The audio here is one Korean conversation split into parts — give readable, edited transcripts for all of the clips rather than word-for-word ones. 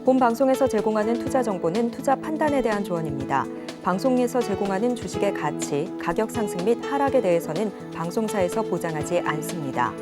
본 방송에서 제공하는 투자 정보는 투자 판단에 대한 조언입니다. 방송에서 제공하는 주식의 가치, 가격 상승 및 하락에 대해서는 방송사에서 보장하지 않습니다.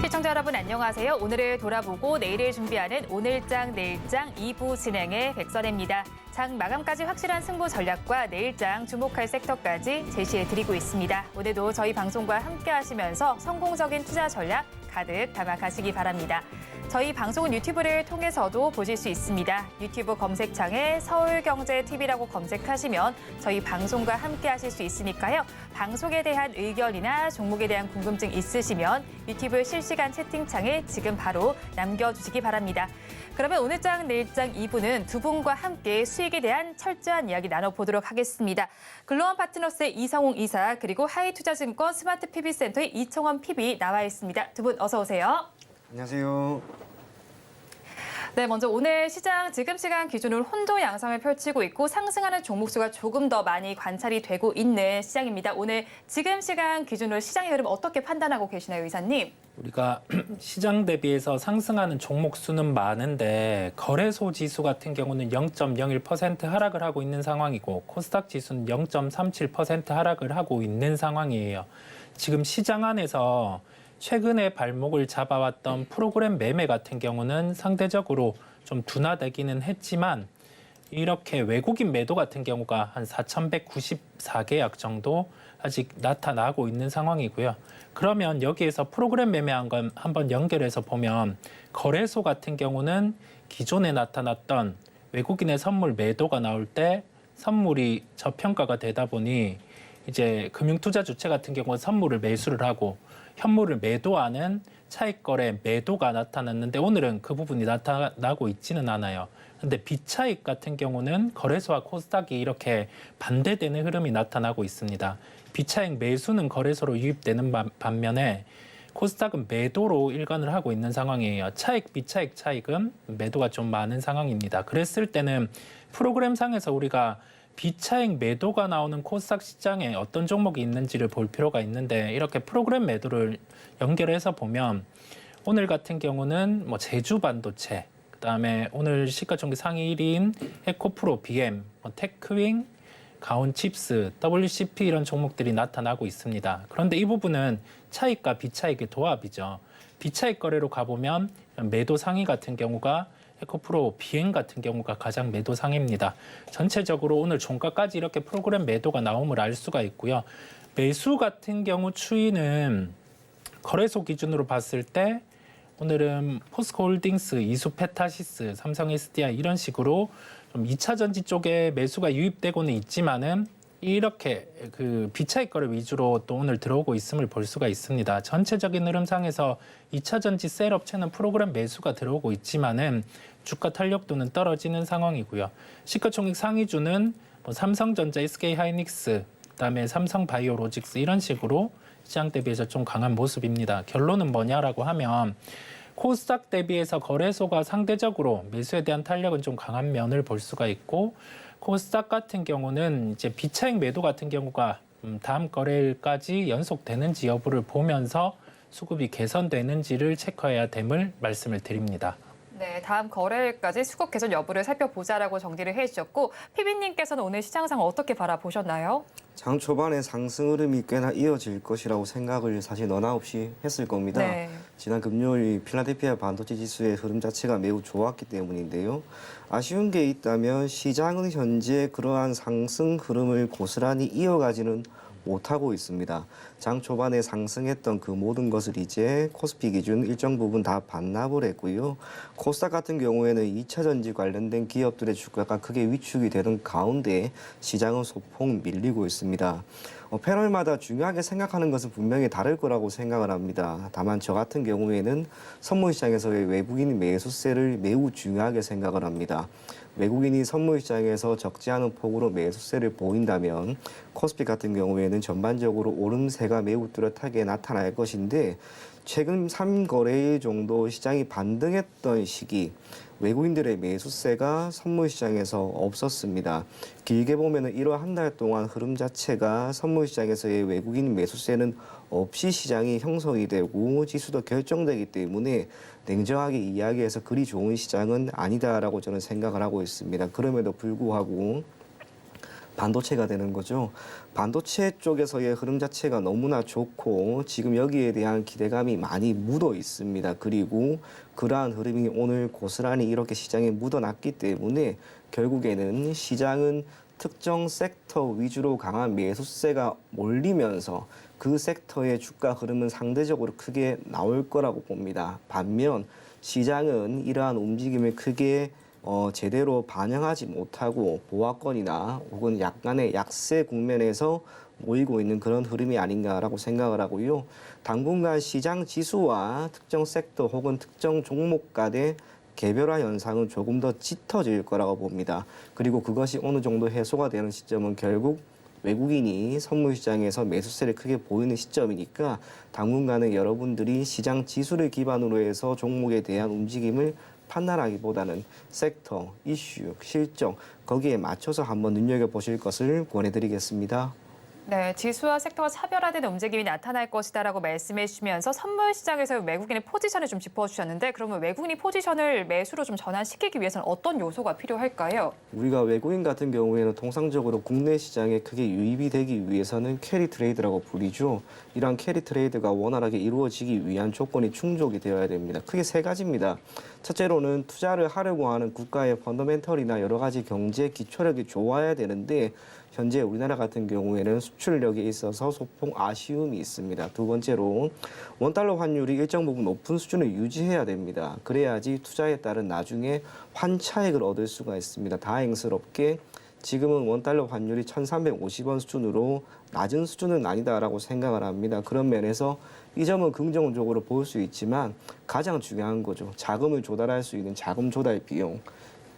시청자 여러분 안녕하세요. 오늘을 돌아보고 내일을 준비하는 오늘장 내일장 2부 진행의 백선혜입니다. 장 마감까지 확실한 승부 전략과 내일장 주목할 섹터까지 제시해드리고 있습니다. 오늘도 저희 방송과 함께 하시면서 성공적인 투자 전략 가득 담아가시기 바랍니다. 저희 방송은 유튜브를 통해서도 보실 수 있습니다. 유튜브 검색창에 서울경제TV라고 검색하시면 저희 방송과 함께 하실 수 있으니까요. 방송에 대한 의견이나 종목에 대한 궁금증 있으시면 유튜브 실시간 채팅창에 지금 바로 남겨주시기 바랍니다. 그러면 오늘장 내일장 2부는 두 분과 함께 수익에 대한 철저한 이야기 나눠보도록 하겠습니다. 글로원 파트너스의 이성웅 이사 그리고 하이투자증권 스마트 PB센터의 이청원 PB 나와 있습니다. 두 분 어서 오세요. 안녕하세요. 네, 먼저 오늘 시장 지금 시간 기준으로 혼조 양상을 펼치고 있고 상승하는 종목 수가 조금 더 많이 관찰이 되고 있는 시장입니다. 오늘 지금 시간 기준으로 시장의 흐름 어떻게 판단하고 계시나요, 이사님? 우리가 시장 대비해서 상승하는 종목 수는 많은데 거래소 지수 같은 경우는 0.01% 하락을 하고 있는 상황이고 코스닥 지수는 0.37% 하락을 하고 있는 상황이에요. 지금 시장 안에서 최근에 발목을 잡아왔던 프로그램 매매 같은 경우는 상대적으로 좀 둔화되기는 했지만 이렇게 외국인 매도 같은 경우가 한 4,194계약 정도 아직 나타나고 있는 상황이고요. 그러면 여기에서 프로그램 매매한 건 한번 연결해서 보면 거래소 같은 경우는 기존에 나타났던 외국인의 선물 매도가 나올 때 선물이 저평가가 되다 보니 이제 금융투자 주체 같은 경우는 선물을 매수를 하고 현물을 매도하는 차익거래 매도가 나타났는데 오늘은 그 부분이 나타나고 있지는 않아요. 근데 비차익 같은 경우는 거래소와 코스닥이 이렇게 반대되는 흐름이 나타나고 있습니다. 비차익 매수는 거래소로 유입되는 반면에 코스닥은 매도로 일관을 하고 있는 상황이에요. 차익, 비차익 차익은 매도가 좀 많은 상황입니다. 그랬을 때는 프로그램상에서 우리가 비차익 매도가 나오는 코스닥 시장에 어떤 종목이 있는지를 볼 필요가 있는데 이렇게 프로그램 매도를 연결해서 보면 오늘 같은 경우는 뭐 제주 반도체, 그다음에 오늘 시가총기 상위 1위인 에코프로 BM, 테크윙, 가온칩스, WCP 이런 종목들이 나타나고 있습니다. 그런데 이 부분은 차익과 비차익의 도합이죠. 비차익 거래로 가보면 매도 상위 같은 경우가 에코프로 BM 같은 경우가 가장 매도 상입니다. 전체적으로 오늘 종가까지 이렇게 프로그램 매도가 나옴을 알 수가 있고요. 매수 같은 경우 추이는 거래소 기준으로 봤을 때 오늘은 포스코홀딩스, 이수페타시스, 삼성 SDI 이런 식으로 좀 2차 전지 쪽에 매수가 유입되고는 있지만은 이렇게 그 비차익 거래 위주로 또 오늘 들어오고 있음을 볼 수가 있습니다. 전체적인 흐름상에서 2차 전지 셀 업체는 프로그램 매수가 들어오고 있지만은 주가 탄력도는 떨어지는 상황이고요. 시가총액 상위주는 뭐 삼성전자, SK하이닉스, 그다음에 삼성바이오로직스 이런 식으로 시장 대비해서 좀 강한 모습입니다. 결론은 뭐냐라고 하면 코스닥 대비해서 거래소가 상대적으로 매수에 대한 탄력은 좀 강한 면을 볼 수가 있고 코스닥 같은 경우는 이제 비차익 매도 같은 경우가 다음 거래일까지 연속되는지 여부를 보면서 수급이 개선되는지를 체크해야 됨을 말씀을 드립니다. 네, 다음 거래일까지 수급 개선 여부를 살펴보자라고 정리를 해주셨고 PB님께서는 오늘 시장상 어떻게 바라보셨나요? 장 초반에 상승 흐름이 꽤나 이어질 것이라고 생각을 사실 너나 없이 했을 겁니다. 네. 지난 금요일 필라델피아 반도체 지수의 흐름 자체가 매우 좋았기 때문인데요. 아쉬운 게 있다면 시장은 현재 그러한 상승 흐름을 고스란히 이어가지는 못하고 있습니다. 장 초반에 상승했던 그 모든 것을 이제 코스피 기준 일정 부분 다 반납을 했고요. 코스닥 같은 경우에는 2차 전지 관련된 기업들의 주가가 크게 위축이 되는 가운데 시장은 소폭 밀리고 있습니다. 패널마다 중요하게 생각하는 것은 분명히 다를 거라고 생각을 합니다. 다만 저 같은 경우에는 선물시장에서의 외국인 매수세를 매우 중요하게 생각을 합니다. 외국인이 선물시장에서 적지 않은 폭으로 매수세를 보인다면 코스피 같은 경우에는 전반적으로 오름세가 매우 뚜렷하게 나타날 것인데 최근 3거래일 정도 시장이 반등했던 시기 외국인들의 매수세가 선물 시장에서 없었습니다. 길게 보면 1월 한 달 동안 흐름 자체가 선물 시장에서의 외국인 매수세는 없이 시장이 형성이 되고 지수도 결정되기 때문에 냉정하게 이야기해서 그리 좋은 시장은 아니다라고 저는 생각을 하고 있습니다. 그럼에도 불구하고 반도체가 되는 거죠. 반도체 쪽에서의 흐름 자체가 너무나 좋고 지금 여기에 대한 기대감이 많이 묻어 있습니다. 그리고 그러한 흐름이 오늘 고스란히 이렇게 시장에 묻어났기 때문에 결국에는 시장은 특정 섹터 위주로 강한 매수세가 몰리면서 그 섹터의 주가 흐름은 상대적으로 크게 나올 거라고 봅니다. 반면 시장은 이러한 움직임을 크게 제대로 반영하지 못하고 보합권이나 혹은 약간의 약세 국면에서 모이고 있는 그런 흐름이 아닌가라고 생각을 하고요. 당분간 시장 지수와 특정 섹터 혹은 특정 종목 간의 개별화 현상은 조금 더 짙어질 거라고 봅니다. 그리고 그것이 어느 정도 해소가 되는 시점은 결국 외국인이 선물 시장에서 매수세를 크게 보이는 시점이니까 당분간은 여러분들이 시장 지수를 기반으로 해서 종목에 대한 움직임을 판단하기보다는 섹터, 이슈, 실적 거기에 맞춰서 한번 눈여겨보실 것을 권해드리겠습니다. 네, 지수와 섹터가 차별화되는 움직임이 나타날 것이다라고 말씀해 주시면서 선물 시장에서 외국인의 포지션을 좀 짚어주셨는데 그러면 외국인이 포지션을 매수로 좀 전환시키기 위해서는 어떤 요소가 필요할까요? 우리가 외국인 같은 경우에는 통상적으로 국내 시장에 크게 유입이 되기 위해서는 캐리 트레이드라고 불리죠. 이러한 캐리 트레이드가 원활하게 이루어지기 위한 조건이 충족이 되어야 됩니다. 크게 세 가지입니다. 첫째로는 투자를 하려고 하는 국가의 펀더멘털이나 여러 가지 경제 기초력이 좋아야 되는데 현재 우리나라 같은 경우에는 수출력에 있어서 소폭 아쉬움이 있습니다. 두 번째로 원달러 환율이 일정 부분 높은 수준을 유지해야 됩니다. 그래야지 투자에 따른 나중에 환차익을 얻을 수가 있습니다. 다행스럽게 지금은 원달러 환율이 1,350원 수준으로 낮은 수준은 아니다라고 생각을 합니다. 그런 면에서 이 점은 긍정적으로 볼 수 있지만 가장 중요한 거죠. 자금을 조달할 수 있는 자금 조달 비용.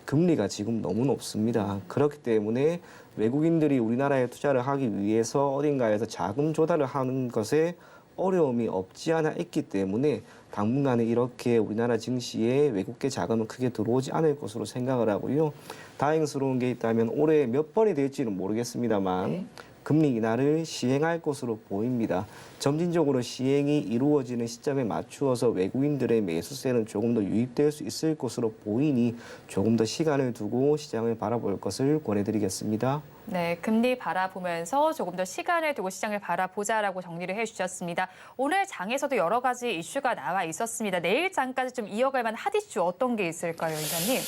금리가 지금 너무 높습니다. 그렇기 때문에 외국인들이 우리나라에 투자를 하기 위해서 어딘가에서 자금 조달을 하는 것에 어려움이 없지 않아 있기 때문에 당분간은 이렇게 우리나라 증시에 외국계 자금은 크게 들어오지 않을 것으로 생각을 하고요. 다행스러운 게 있다면 올해 몇 번이 될지는 모르겠습니다만 금리 인하를 시행할 것으로 보입니다. 점진적으로 시행이 이루어지는 시점에 맞추어서 외국인들의 매수세는 조금 더 유입될 수 있을 것으로 보이니 조금 더 시간을 두고 시장을 바라볼 것을 권해드리겠습니다. 네, 금리 바라보면서 조금 더 시간을 두고 시장을 바라보자라고 정리를 해주셨습니다. 오늘 장에서도 여러 가지 이슈가 나와 있었습니다. 내일 장까지 좀 이어갈 만한 핫 이슈 어떤 게 있을까요, 이사님?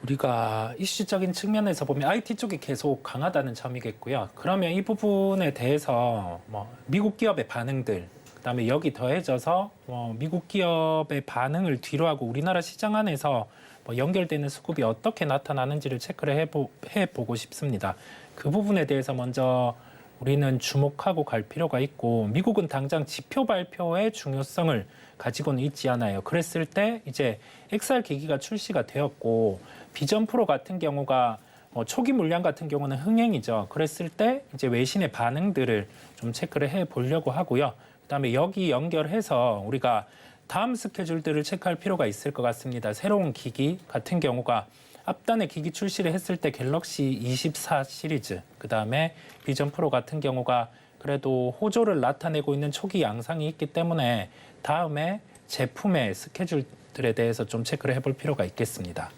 우리가 이슈적인 측면에서 보면 IT 쪽이 계속 강하다는 점이겠고요. 그러면 이 부분에 대해서 미국 기업의 반응들, 그다음에 여기 더해져서 미국 기업의 반응을 뒤로하고 우리나라 시장 안에서 연결되는 수급이 어떻게 나타나는지를 체크를 해보고 싶습니다. 그 부분에 대해서 먼저 우리는 주목하고 갈 필요가 있고 미국은 당장 지표 발표의 중요성을 가지고는 있지 않아요. 그랬을 때 이제 XR 기기가 출시가 되었고 비전 프로 같은 경우가 초기 물량 같은 경우는 흥행이죠. 그랬을 때 이제 외신의 반응들을 좀 체크를 해 보려고 하고요. 그다음에 여기 연결해서 우리가 다음 스케줄들을 체크할 필요가 있을 것 같습니다. 새로운 기기 같은 경우가 앞단에 기기 출시를 했을 때 갤럭시 24 시리즈, 그다음에 비전 프로 같은 경우가 그래도 호조를 나타내고 있는 초기 양상이 있기 때문에 다음에 제품의 스케줄들에 대해서 좀 체크를 해볼 필요가 있겠습니다.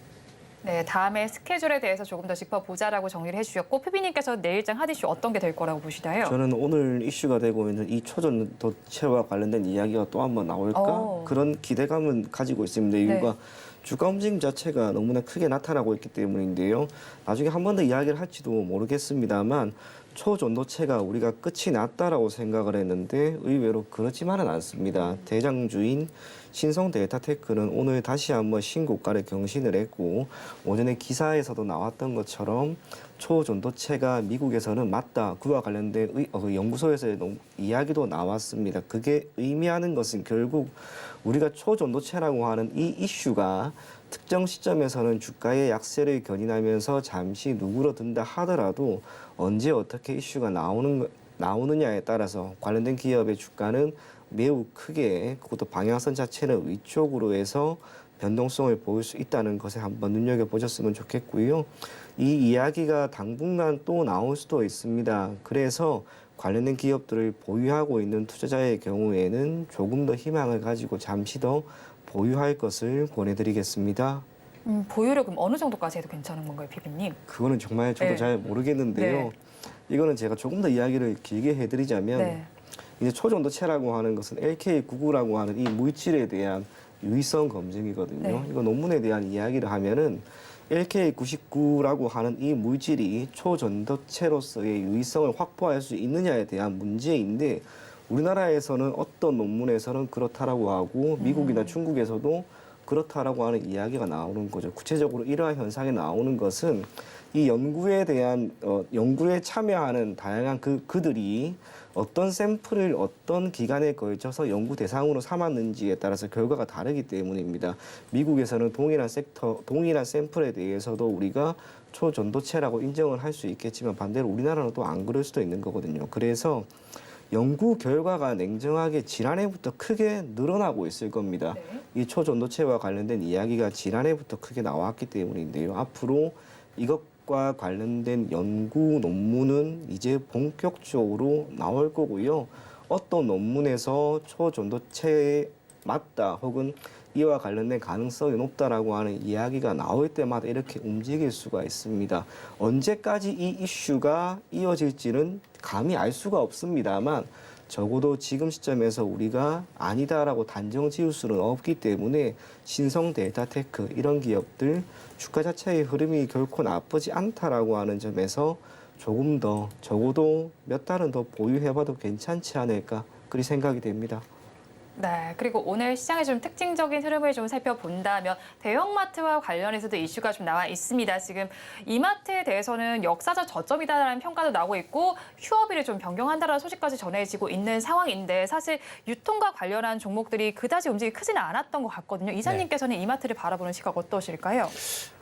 네, 다음에 스케줄에 대해서 조금 더 짚어보자라고 정리를 해주셨고 피비님께서 내일장 핫 이슈 어떤 게 될 거라고 보시나요? 저는 오늘 이슈가 되고 있는 이 초전도체와 관련된 이야기가 또 한번 나올까? 그런 기대감은 가지고 있습니다. 이유가 주가 움직임 자체가 너무나 크게 나타나고 있기 때문인데요. 나중에 한 번 더 이야기를 할지도 모르겠습니다만 초전도체가 우리가 끝이 났다라고 생각을 했는데 의외로 그렇지만은 않습니다. 대장주인 신성 데이터테크는 오늘 다시 한번 신고가를 경신을 했고 오전에 기사에서도 나왔던 것처럼 초전도체가 미국에서는 맞다. 그와 관련된 연구소에서의 이야기도 나왔습니다. 그게 의미하는 것은 결국 우리가 초전도체라고 하는 이 이슈가 특정 시점에서는 주가의 약세를 견인하면서 잠시 누그러든다 하더라도 언제 어떻게 이슈가 나오느냐에 따라서 관련된 기업의 주가는 매우 크게 그것도 방향성 자체는 위쪽으로 해서 변동성을 보일 수 있다는 것에 한번 눈여겨보셨으면 좋겠고요. 이 이야기가 당분간 또 나올 수도 있습니다. 그래서 관련된 기업들을 보유하고 있는 투자자의 경우에는 조금 더 희망을 가지고 잠시 더 보유할 것을 권해드리겠습니다. 보유료 그럼 어느 정도까지 해도 괜찮은 건가요, 피비님? 그거는 정말 저도 네. 잘 모르겠는데요. 네. 이거는 제가 조금 더 이야기를 길게 해드리자면 네. 이제 초전도체라고 하는 것은 LK99라고 하는 이 물질에 대한 유의성 검증이거든요. 네. 이거 논문에 대한 이야기를 하면은 LK99라고 하는 이 물질이 초전도체로서의 유의성을 확보할 수 있느냐에 대한 문제인데 우리나라에서는 어떤 논문에서는 그렇다라고 하고 미국이나 중국에서도 그렇다라고 하는 이야기가 나오는 거죠. 구체적으로 이러한 현상이 나오는 것은 이 연구에 대한 연구에 참여하는 다양한 그들이 어떤 샘플을 어떤 기간에 걸쳐서 연구 대상으로 삼았는지에 따라서 결과가 다르기 때문입니다. 미국에서는 동일한 샘플에 대해서도 우리가 초전도체라고 인정을 할 수 있겠지만 반대로 우리나라는 또 안 그럴 수도 있는 거거든요. 그래서 연구 결과가 냉정하게 지난해부터 크게 늘어나고 있을 겁니다. 네. 이 초전도체와 관련된 이야기가 지난해부터 크게 나왔기 때문인데요. 앞으로 이것과 관련된 연구 논문은 이제 본격적으로 나올 거고요. 어떤 논문에서 초전도체에 맞다 혹은 이와 관련된 가능성이 높다라고 하는 이야기가 나올 때마다 이렇게 움직일 수가 있습니다. 언제까지 이 이슈가 이어질지는 감히 알 수가 없습니다만 적어도 지금 시점에서 우리가 아니다라고 단정 지을 수는 없기 때문에 신성 델타테크 이런 기업들 주가 자체의 흐름이 결코 나쁘지 않다라고 하는 점에서 조금 더 적어도 몇 달은 더 보유해봐도 괜찮지 않을까 그리 생각이 됩니다. 네, 그리고 오늘 시장의 좀 특징적인 흐름을 좀 살펴본다면 대형마트와 관련해서도 이슈가 좀 나와 있습니다. 지금 이마트에 대해서는 역사적 저점이다라는 평가도 나오고 있고 휴업일을 좀 변경한다라는 소식까지 전해지고 있는 상황인데 사실 유통과 관련한 종목들이 그다지 움직임이 크지는 않았던 것 같거든요. 이사님께서는 이마트를 바라보는 시각 어떠실까요?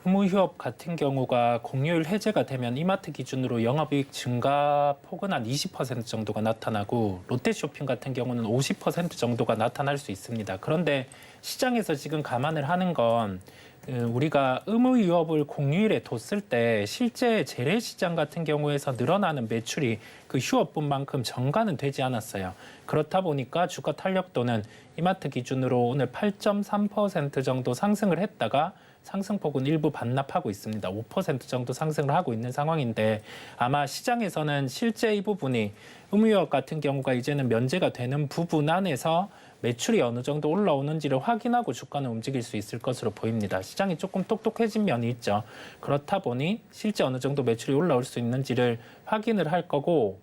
의무휴업 같은 경우가 공휴일 해제가 되면 이마트 기준으로 영업이익 증가 폭은 한 20% 정도가 나타나고 롯데쇼핑 같은 경우는 50% 정도가 나타날 수 있습니다. 그런데 시장에서 지금 감안을 하는 건 우리가 의무휴업을 공휴일에 뒀을 때 실제 재래시장 같은 경우에서 늘어나는 매출이 그 휴업분만큼 전가는 되지 않았어요. 그렇다 보니까 주가 탄력도는 이마트 기준으로 오늘 8.3% 정도 상승을 했다가 상승폭은 일부 반납하고 있습니다. 5% 정도 상승을 하고 있는 상황인데 아마 시장에서는 실제 이 부분이 의무휴업 같은 경우가 이제는 면제가 되는 부분 안에서 매출이 어느 정도 올라오는지를 확인하고 주가는 움직일 수 있을 것으로 보입니다. 시장이 조금 똑똑해진 면이 있죠. 그렇다 보니 실제 어느 정도 매출이 올라올 수 있는지를 확인을 할 거고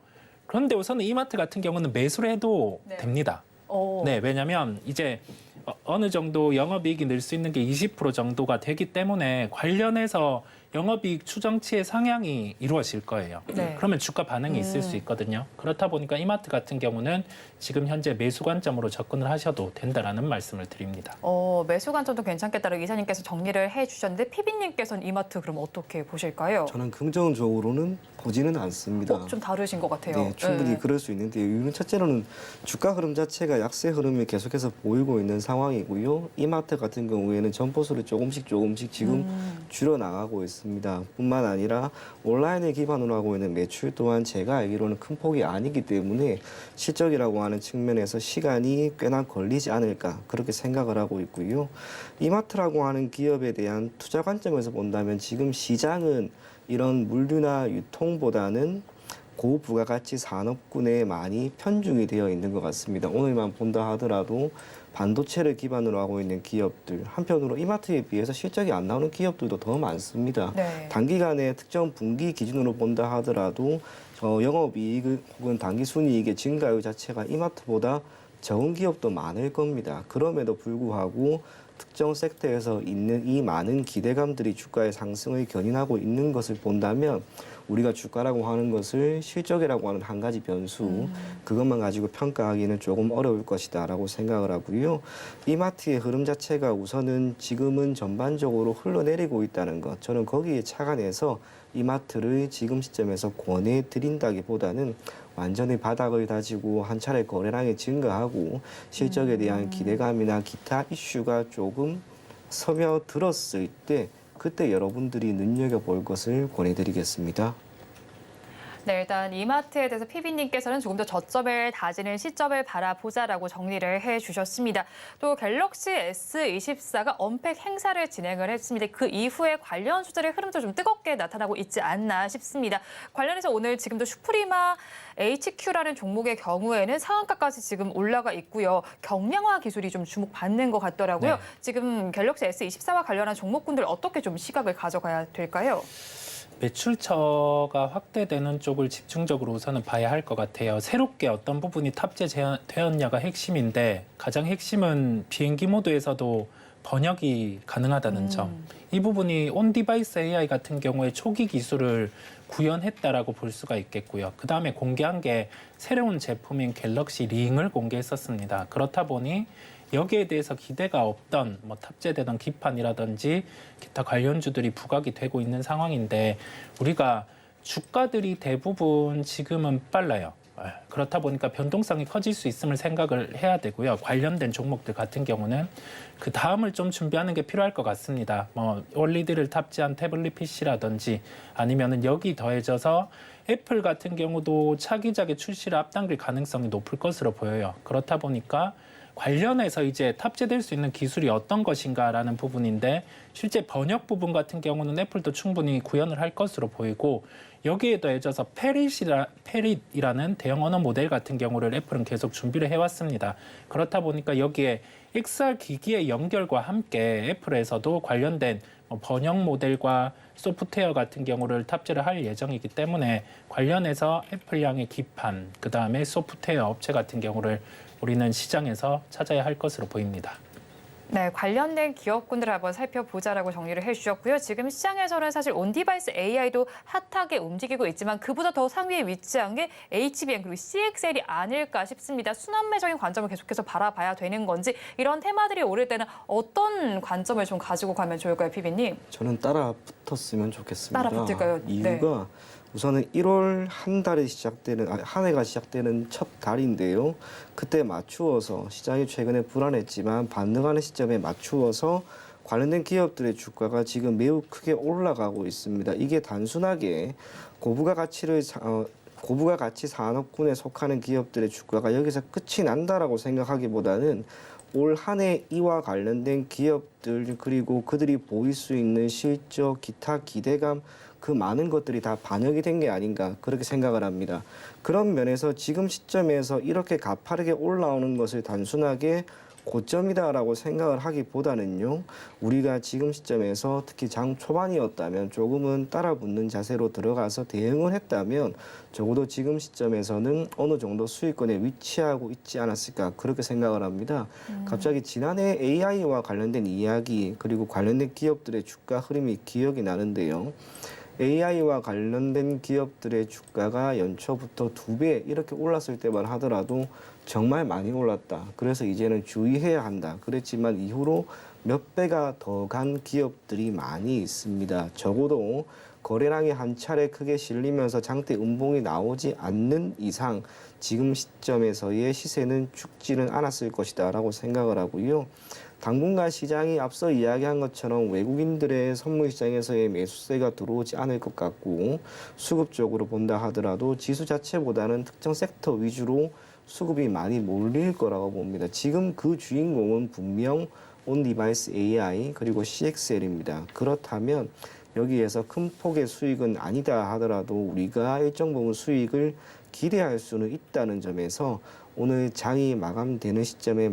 그런데 우선은 이마트 같은 경우는 매수를 해도 됩니다. 네, 왜냐하면 이제 어느 정도 영업이익이 늘 수 있는 게 20% 정도가 되기 때문에 관련해서 영업이익 추정치의 상향이 이루어질 거예요. 네. 그러면 주가 반응이 있을 수 있거든요. 그렇다 보니까 이마트 같은 경우는 지금 현재 매수 관점으로 접근을 하셔도 된다라는 말씀을 드립니다. 매수 관점도 괜찮겠다고 이사님께서 정리를 해주셨는데 피비님께서는 이마트 그럼 어떻게 보실까요? 저는 긍정적으로는 보지는 않습니다. 좀 다르신 것 같아요. 네, 충분히 네. 그럴 수 있는데 이유는 첫째로는 주가 흐름 자체가 약세 흐름을 계속해서 보이고 있는 상황이고요. 이마트 같은 경우에는 점포수를 조금씩 지금 줄여나가고 있습니다. 뿐만 아니라 온라인을 기반으로 하고 있는 매출 또한 제가 알기로는 큰 폭이 아니기 때문에 실적이라고 하는 측면에서 시간이 꽤나 걸리지 않을까 그렇게 생각을 하고 있고요. 이마트라고 하는 기업에 대한 투자 관점에서 본다면 지금 시장은 이런 물류나 유통보다는 고부가가치 산업군에 많이 편중이 되어 있는 것 같습니다. 오늘만 본다 하더라도 반도체를 기반으로 하고 있는 기업들, 한편으로 이마트에 비해서 실적이 안 나오는 기업들도 더 많습니다. 네. 단기간에 특정 분기 기준으로 본다 하더라도 영업이익 혹은 당기순이익의 증가율 자체가 이마트보다 적은 기업도 많을 겁니다. 그럼에도 불구하고 특정 섹터에서 있는 이 많은 기대감들이 주가의 상승을 견인하고 있는 것을 본다면 우리가 주가라고 하는 것을 실적이라고 하는 한 가지 변수 그것만 가지고 평가하기는 조금 어려울 것이다라고 생각을 하고요. 이마트의 흐름 자체가 우선은 지금은 전반적으로 흘러내리고 있다는 것 저는 거기에 착안해서 이마트를 지금 시점에서 권해드린다기보다는 완전히 바닥을 다지고 한 차례 거래량이 증가하고 실적에 대한 기대감이나 기타 이슈가 조금 스며들었을 때 그때 여러분들이 눈여겨볼 것을 권해드리겠습니다. 네, 일단 이마트에 대해서 PB님께서는 조금 더 저점을 다지는 시점을 바라보자라고 정리를 해주셨습니다. 또 갤럭시 S24가 언팩 행사를 진행을 했습니다. 그 이후에 관련 주들의 흐름도 좀 뜨겁게 나타나고 있지 않나 싶습니다. 관련해서 오늘 지금도 슈프리마 HQ라는 종목의 경우에는 상한가까지 지금 올라가 있고요. 경량화 기술이 좀 주목받는 것 같더라고요. 네. 지금 갤럭시 S24와 관련한 종목군들 어떻게 좀 시각을 가져가야 될까요? 매출처가 확대되는 쪽을 집중적으로 우선은 봐야 할 것 같아요. 새롭게 어떤 부분이 탑재되었냐가 핵심인데 가장 핵심은 비행기 모드에서도 번역이 가능하다는 점. 이 부분이 온디바이스 AI 같은 경우에 초기 기술을 구현했다라고 볼 수가 있겠고요. 그다음에 공개한 게 새로운 제품인 갤럭시 링을 공개했었습니다. 그렇다 보니 여기에 대해서 기대가 없던 탑재되던 기판이라든지 기타 관련주들이 부각이 되고 있는 상황인데 우리가 주가들이 대부분 지금은 빨라요. 그렇다 보니까 변동성이 커질 수 있음을 생각을 해야 되고요. 관련된 종목들 같은 경우는 그 다음을 좀 준비하는 게 필요할 것 같습니다. OLED를 탑재한 태블릿 PC라든지 아니면은 여기 더해져서 애플 같은 경우도 차기작의 출시를 앞당길 가능성이 높을 것으로 보여요. 그렇다 보니까 관련해서 이제 탑재될 수 있는 기술이 어떤 것인가라는 부분인데 실제 번역 부분 같은 경우는 애플도 충분히 구현을 할 것으로 보이고 여기에 더해져서 페릿이라는 대형 언어 모델 같은 경우를 애플은 계속 준비를 해왔습니다. 그렇다 보니까 여기에 XR 기기의 연결과 함께 애플에서도 관련된 번역 모델과 소프트웨어 같은 경우를 탑재를 할 예정이기 때문에 관련해서 애플향의 기판, 그다음에 소프트웨어 업체 같은 경우를 우리는 시장에서 찾아야 할 것으로 보입니다. 네, 관련된 기업군들을 한번 살펴보자라고 정리를 해주셨고요. 지금 시장에서는 사실 온디바이스 AI도 핫하게 움직이고 있지만 그보다 더 상위에 위치한 게 HBM 그리고 CXL이 아닐까 싶습니다. 순환매적인 관점을 계속해서 바라봐야 되는 건지 이런 테마들이 오를 때는 어떤 관점을 좀 가지고 가면 좋을까요, PB님? 저는 따라 붙었으면 좋겠습니다. 따라 붙을까요? 이유가 우선은 1월 한 해가 시작되는 첫 달인데요. 그때 맞추어서 시장이 최근에 불안했지만 반등하는 시점에 맞추어서 관련된 기업들의 주가가 지금 매우 크게 올라가고 있습니다. 이게 단순하게 고부가 가치 산업군에 속하는 기업들의 주가가 여기서 끝이 난다라고 생각하기보다는 올 한 해 이와 관련된 기업들 그리고 그들이 보일 수 있는 실적, 기타 기대감 그 많은 것들이 다 반영이 된 게 아닌가 그렇게 생각을 합니다. 그런 면에서 지금 시점에서 이렇게 가파르게 올라오는 것을 단순하게 고점이다라고 생각을 하기보다는요. 우리가 지금 시점에서 특히 장 초반이었다면 조금은 따라붙는 자세로 들어가서 대응을 했다면 적어도 지금 시점에서는 어느 정도 수익권에 위치하고 있지 않았을까 그렇게 생각을 합니다. 갑자기 지난해 AI와 관련된 이야기 그리고 관련된 기업들의 주가 흐름이 기억이 나는데요. AI와 관련된 기업들의 주가가 연초부터 2배 이렇게 올랐을 때만 하더라도 정말 많이 올랐다. 그래서 이제는 주의해야 한다. 그랬지만 이후로 몇 배가 더 간 기업들이 많이 있습니다. 적어도 거래량이 한 차례 크게 실리면서 장대 음봉이 나오지 않는 이상 지금 시점에서의 시세는 죽지는 않았을 것이다 라고 생각을 하고요. 당분간 시장이 앞서 이야기한 것처럼 외국인들의 선물 시장에서의 매수세가 들어오지 않을 것 같고 수급적으로 본다 하더라도 지수 자체보다는 특정 섹터 위주로 수급이 많이 몰릴 거라고 봅니다. 지금 그 주인공은 분명 온디바이스 AI 그리고 CXL입니다. 그렇다면 여기에서 큰 폭의 수익은 아니다 하더라도 우리가 일정 부분 수익을 기대할 수는 있다는 점에서 오늘 장이 마감되는 시점에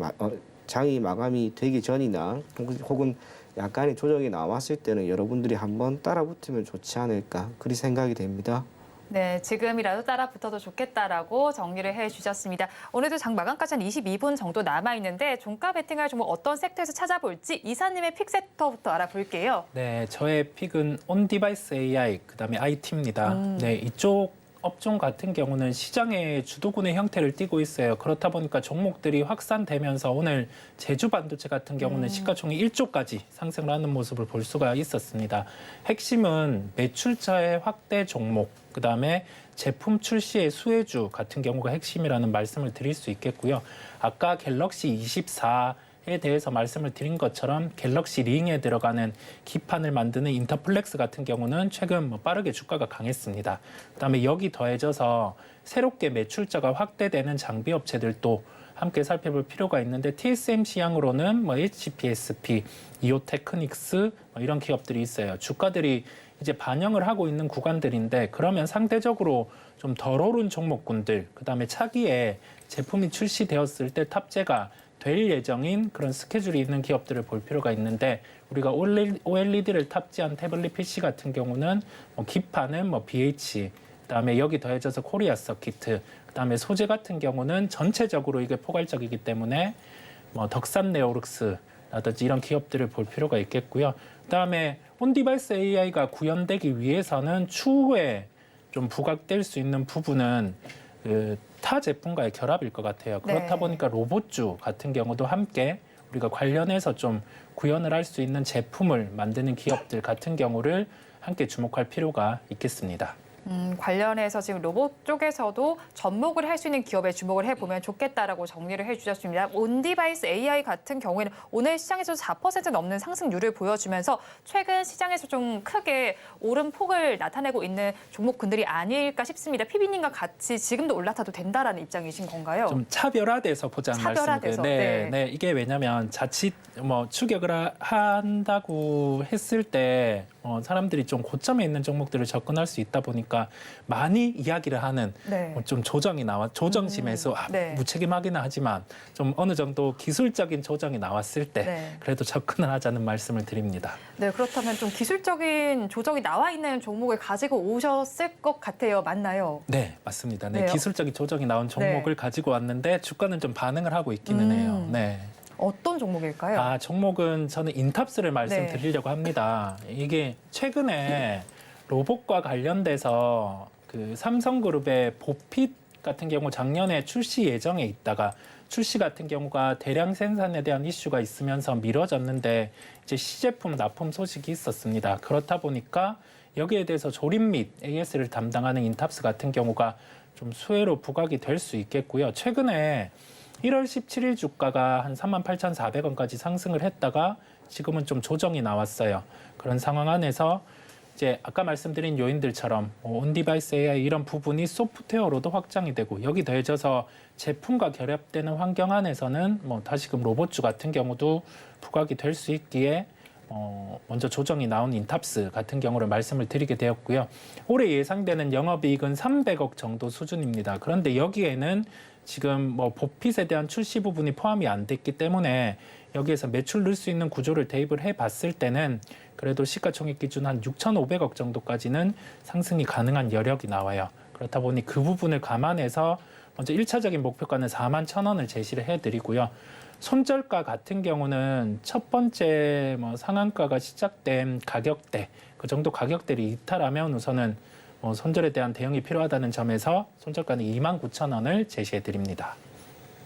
장이 마감이 되기 전이나 혹은 약간의 조정이 나왔을 때는 여러분들이 한번 따라 붙으면 좋지 않을까 그리 생각이 됩니다. 네, 지금이라도 따라 붙어도 좋겠다라고 정리를 해주셨습니다. 오늘도 장 마감까지 한 22분 정도 남아있는데 종가 베팅할 종목 어떤 섹터에서 찾아볼지 이사님의 픽 섹터부터 알아볼게요. 네, 저의 픽은 온디바이스 AI, 그다음에 IT입니다. 네, 이쪽 업종 같은 경우는 시장의 주도군의 형태를 띠고 있어요. 그렇다 보니까 종목들이 확산되면서 오늘 제주 반도체 같은 경우는 시가총액 1조까지 상승을 하는 모습을 볼 수가 있었습니다. 핵심은 매출처의 확대 종목, 그다음에 제품 출시의 수혜주 같은 경우가 핵심이라는 말씀을 드릴 수 있겠고요. 아까 갤럭시 24에 대해서 말씀을 드린 것처럼 갤럭시 링에 들어가는 기판을 만드는 인터플렉스 같은 경우는 최근 빠르게 주가가 강했습니다. 그다음에 여기 더해져서 새롭게 매출자가 확대되는 장비 업체들도 함께 살펴볼 필요가 있는데 TSMC 향으로는 HPSP, 이오테크닉스 이런 기업들이 있어요. 주가들이 이제 반영을 하고 있는 구간들인데 그러면 상대적으로 좀 덜 오른 종목군들, 그다음에 차기에 제품이 출시되었을 때 탑재가 될 예정인 그런 스케줄이 있는 기업들을 볼 필요가 있는데 우리가 OLED를 탑재한 태블릿 PC 같은 경우는 기판은 BH, 그다음에 여기 더해져서 코리아 서키트, 그다음에 소재 같은 경우는 전체적으로 이게 포괄적이기 때문에 덕산 네오룩스라든지 이런 기업들을 볼 필요가 있겠고요. 그다음에 온디바이스 AI가 구현되기 위해서는 추후에 좀 부각될 수 있는 부분은 타 제품과의 결합일 것 같아요. 그렇다 보니까 로봇주 같은 경우도 함께 우리가 관련해서 좀 구현을 할 수 있는 제품을 만드는 기업들 같은 경우를 함께 주목할 필요가 있겠습니다. 관련해서 지금 로봇 쪽에서도 접목을 할 수 있는 기업에 주목을 해보면 좋겠다라고 정리를 해주셨습니다. 온디바이스 AI 같은 경우에는 오늘 시장에서 4% 넘는 상승률을 보여주면서 최근 시장에서 좀 크게 오름폭을 나타내고 있는 종목군들이 아닐까 싶습니다. PB님과 같이 지금도 올라타도 된다라는 입장이신 건가요? 좀 차별화돼서 보자는 차별화돼서, 말씀이고요. 네. 이게 왜냐하면 자칫 추격을 한다고 했을 때 사람들이 좀 고점에 있는 종목들을 접근할 수 있다 보니까 많이 이야기를 하는 좀 조정심에서 무책임하기는 하지만 좀 어느 정도 기술적인 조정이 나왔을 때 그래도 접근을 하자는 말씀을 드립니다. 네, 그렇다면 좀 기술적인 조정이 나와 있는 종목을 가지고 오셨을 것 같아요. 맞나요? 네, 맞습니다. 네, 기술적인 조정이 나온 종목을 가지고 왔는데 주가는 좀 반응을 하고 있기는 해요. 네. 어떤 종목일까요? 종목은 저는 인탑스를 말씀드리려고 합니다. 이게 최근에 로봇과 관련돼서 그 삼성그룹의 보핏 같은 경우 작년에 출시 예정에 있다가 출시 같은 경우가 대량 생산에 대한 이슈가 있으면서 미뤄졌는데 이제 시제품 납품 소식이 있었습니다. 그렇다 보니까 여기에 대해서 조립 및 AS를 담당하는 인탑스 같은 경우가 좀 수혜로 부각이 될 수 있겠고요. 최근에 1월 17일 주가가 한 38,400원까지 상승을 했다가 지금은 좀 조정이 나왔어요. 그런 상황 안에서 이제 아까 말씀드린 요인들처럼 온디바이스 AI 이런 부분이 소프트웨어로도 확장이 되고 여기 더해져서 제품과 결합되는 환경 안에서는 다시금 로봇주 같은 경우도 부각이 될 수 있기에 먼저 조정이 나온 인탑스 같은 경우를 말씀을 드리게 되었고요. 올해 예상되는 영업이익은 300억 정도 수준입니다. 그런데 여기에는 지금 보핏에 대한 출시 부분이 포함이 안 됐기 때문에 여기에서 매출 넣을 수 있는 구조를 대입을 해봤을 때는 그래도 시가총액 기준 한 6,500억 정도까지는 상승이 가능한 여력이 나와요. 그렇다 보니 그 부분을 감안해서 먼저 1차적인 목표가는 41,000원을 제시를 해드리고요. 손절가 같은 경우는 첫 번째 상한가가 시작된 가격대, 그 정도 가격대를 이탈하면 우선은 손절에 대한 대응이 필요하다는 점에서 손절가는 29,000원을 제시해 드립니다.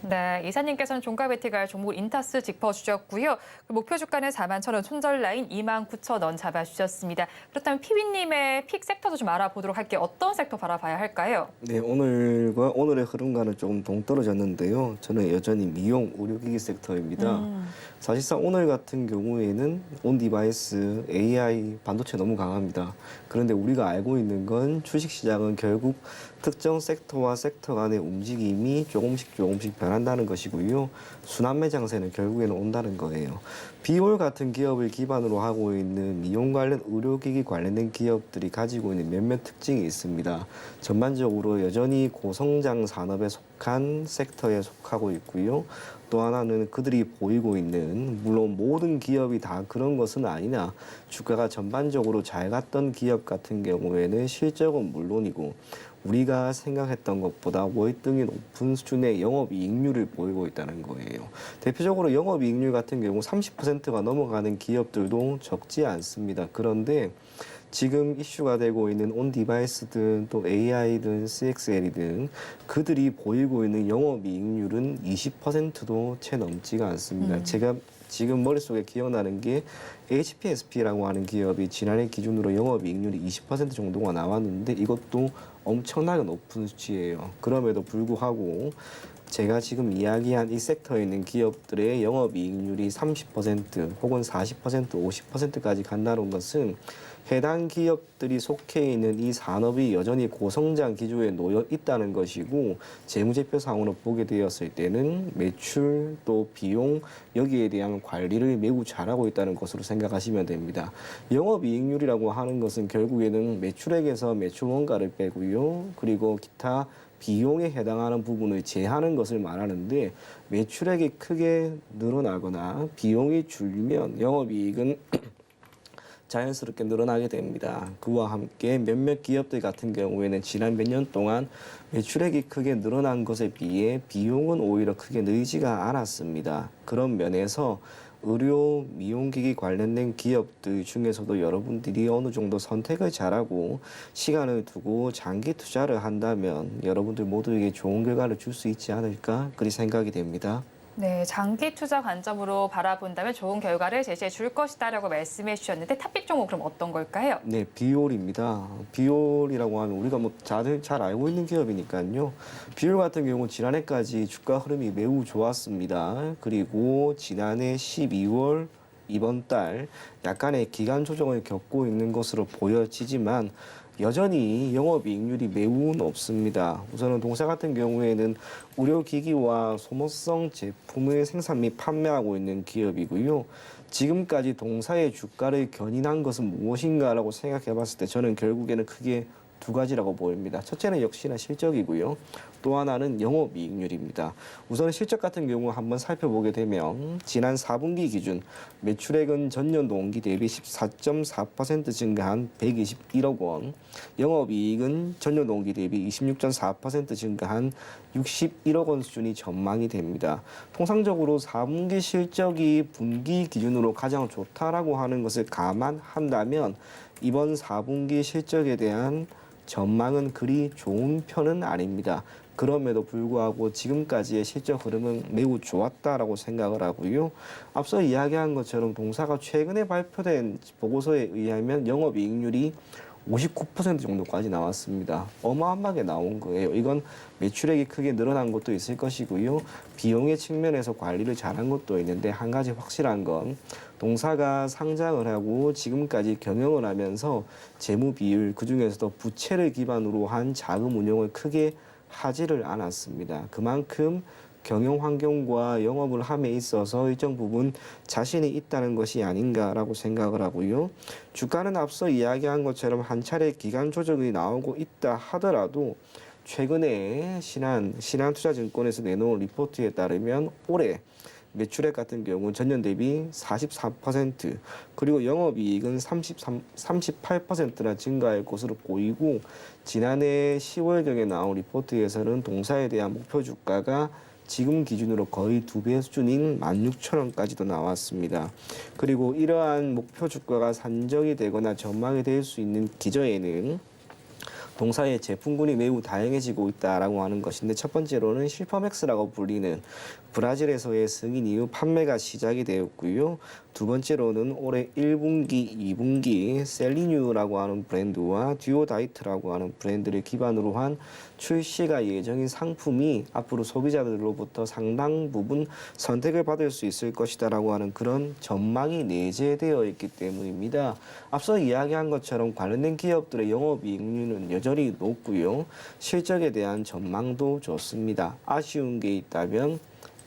네, 이사님께서는 종가 베팅할 종목 인타스 짚어주셨고요. 목표 주가는 41,000원, 손절 라인 29,000원 잡아주셨습니다. 그렇다면 PB님의 픽 섹터도 좀 알아보도록 할게요. 어떤 섹터 바라봐야 할까요? 네, 오늘의 흐름과는 조금 동떨어졌는데요. 저는 여전히 미용 의료기기 섹터입니다. 사실상 오늘 같은 경우에는 온디바이스, AI, 반도체 너무 강합니다. 그런데 우리가 알고 있는 건 주식시장은 결국 특정 섹터와 섹터 간의 움직임이 조금씩 변한다는 것이고요. 순환매 장세는 결국에는 온다는 거예요. 비올 같은 기업을 기반으로 하고 있는 미용 관련 의료기기 관련된 기업들이 가지고 있는 몇몇 특징이 있습니다. 전반적으로 여전히 고성장 산업에 속한 섹터에 속하고 있고요. 또 하나는 그들이 보이고 있는, 물론 모든 기업이 다 그런 것은 아니나 주가가 전반적으로 잘 갔던 기업 같은 경우에는 실적은 물론이고 우리가 생각했던 것보다 월등히 높은 수준의 영업이익률을 보이고 있다는 거예요. 대표적으로 영업이익률 같은 경우 30%가 넘어가는 기업들도 적지 않습니다. 그런데 지금 이슈가 되고 있는 온 디바이스든 또 AI든 CXL이든 그들이 보이고 있는 영업이익률은 20%도 채 넘지가 않습니다. 제가 지금 머릿속에 기억나는 게 HPSP라고 하는 기업이 지난해 기준으로 영업이익률이 20% 정도가 나왔는데 이것도 엄청나게 높은 수치예요. 그럼에도 불구하고 제가 지금 이야기한 이 섹터에 있는 기업들의 영업이익률이 30% 혹은 40%, 50%까지 간다는 것은 해당 기업들이 속해 있는 이 산업이 여전히 고성장 기조에 놓여 있다는 것이고 재무제표상으로 보게 되었을 때는 매출 또 비용 여기에 대한 관리를 매우 잘하고 있다는 것으로 생각하시면 됩니다. 영업이익률이라고 하는 것은 결국에는 매출액에서 매출 원가를 빼고요. 그리고 기타 비용에 해당하는 부분을 제하는 것을 말하는데 매출액이 크게 늘어나거나 비용이 줄면 영업이익은 자연스럽게 늘어나게 됩니다. 그와 함께 몇몇 기업들 같은 경우에는 지난 몇 년 동안 매출액이 크게 늘어난 것에 비해 비용은 오히려 크게 늘지가 않았습니다. 그런 면에서 의료, 미용기기 관련된 기업들 중에서도 여러분들이 어느 정도 선택을 잘하고 시간을 두고 장기 투자를 한다면 여러분들 모두에게 좋은 결과를 줄 수 있지 않을까 그리 생각이 됩니다. 네, 장기 투자 관점으로 바라본다면 좋은 결과를 제시해 줄 것이다라고 말씀해 주셨는데 탑픽 종목 그럼 어떤 걸까요? 네, 비올입니다. 비올이라고 하면 우리가 뭐 다들 잘 알고 있는 기업이니까요. 비올 같은 경우 지난해까지 주가 흐름이 매우 좋았습니다. 그리고 지난해 12월 이번 달 약간의 기간 조정을 겪고 있는 것으로 보여지지만 여전히 영업이익률이 매우 높습니다. 우선은 동사 같은 경우에는 의료기기와 소모성 제품을 생산 및 판매하고 있는 기업이고요. 지금까지 동사의 주가를 견인한 것은 무엇인가라고 생각해 봤을 때 저는 결국에는 크게 두 가지라고 보입니다. 첫째는 역시나 실적이고요. 또 하나는 영업이익률입니다. 우선 실적 같은 경우 한번 살펴보게 되면 지난 4분기 기준 매출액은 전년 동기 대비 14.4% 증가한 121억 원, 영업이익은 전년 동기 대비 26.4% 증가한 61억 원 수준이 전망이 됩니다. 통상적으로 4분기 실적이 분기 기준으로 가장 좋다라고 하는 것을 감안한다면 이번 4분기 실적에 대한 전망은 그리 좋은 편은 아닙니다. 그럼에도 불구하고 지금까지의 실적 흐름은 매우 좋았다라고 생각을 하고요. 앞서 이야기한 것처럼 동사가 최근에 발표된 보고서에 의하면 영업이익률이 59% 정도까지 나왔습니다. 어마어마하게 나온 거예요. 이건 매출액이 크게 늘어난 것도 있을 것이고요. 비용의 측면에서 관리를 잘한 것도 있는데 한 가지 확실한 건 동사가 상장을 하고 지금까지 경영을 하면서 재무 비율 그중에서도 부채를 기반으로 한 자금 운용을 크게 하지를 않았습니다. 그만큼 경영 환경과 영업을 함에 있어서 일정 부분 자신이 있다는 것이 아닌가라고 생각을 하고요. 주가는 앞서 이야기한 것처럼 한 차례 기간 조정이 나오고 있다 하더라도 최근에 신한투자증권에서 내놓은 리포트에 따르면 올해 매출액 같은 경우 전년 대비 44% 그리고 영업이익은 38%나 증가할 것으로 보이고 지난해 10월경에 나온 리포트에서는 동사에 대한 목표 주가가 지금 기준으로 거의 2배 수준인 16,000원까지도 나왔습니다. 그리고 이러한 목표 주가가 산정이 되거나 전망이 될 수 있는 기저에는 동사의 제품군이 매우 다양해지고 있다라고 하는 것인데 첫 번째로는 실퍼맥스라고 불리는 브라질에서의 승인 이후 판매가 시작이 되었고요. 두 번째로는 올해 1분기, 2분기 셀리뉴라고 하는 브랜드와 듀오다이트라고 하는 브랜드를 기반으로 한 출시가 예정인 상품이 앞으로 소비자들로부터 상당 부분 선택을 받을 수 있을 것이다라고 하는 그런 전망이 내재되어 있기 때문입니다. 앞서 이야기한 것처럼 관련된 기업들의 영업이익률은 여전히 높고요. 실적에 대한 전망도 좋습니다. 아쉬운 게 있다면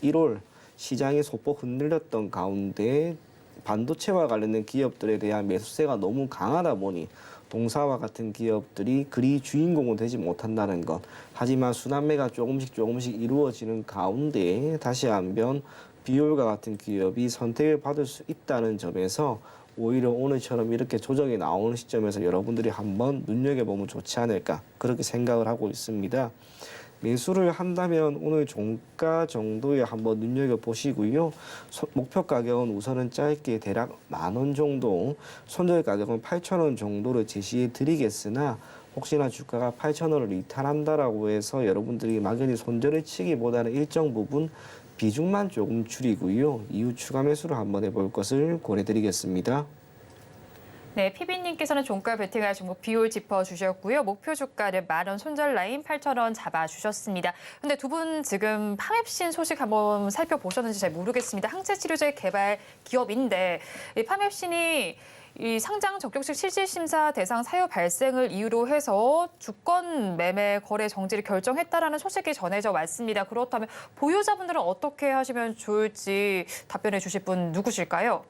1월 시장이 소폭 흔들렸던 가운데 반도체와 관련된 기업들에 대한 매수세가 너무 강하다 보니 동사와 같은 기업들이 그리 주인공은 되지 못한다는 것. 하지만 순환매가 조금씩 이루어지는 가운데 다시 한번 비올과 같은 기업이 선택을 받을 수 있다는 점에서 오히려 오늘처럼 이렇게 조정이 나오는 시점에서 여러분들이 한번 눈여겨보면 좋지 않을까 그렇게 생각을 하고 있습니다. 매수를 한다면 오늘 종가 정도에 한번 눈여겨보시고요. 목표 가격은 우선은 짧게 대략 10,000원 정도, 손절 가격은 8,000원 정도를 제시해 드리겠으나 혹시나 주가가 8,000원을 이탈한다라고 해서 여러분들이 막연히 손절을 치기보다는 일정 부분 비중만 조금 줄이고요. 이후 추가 매수를 한번 해볼 것을 권해드리겠습니다. 네, 피비님께서는 종가 베팅할 종목 비율 짚어주셨고요. 목표 주가를 10,000원 손절 라인 8,000원 잡아주셨습니다. 근데 두 분 지금 파맵신 소식 한번 살펴보셨는지 잘 모르겠습니다. 항체치료제 개발 기업인데 이 파맵신이 이 상장 적격식 실질심사 대상 사유 발생을 이유로 해서 주권 매매 거래 정지를 결정했다라는 소식이 전해져 왔습니다. 그렇다면 보유자분들은 어떻게 하시면 좋을지 답변해 주실 분 누구실까요?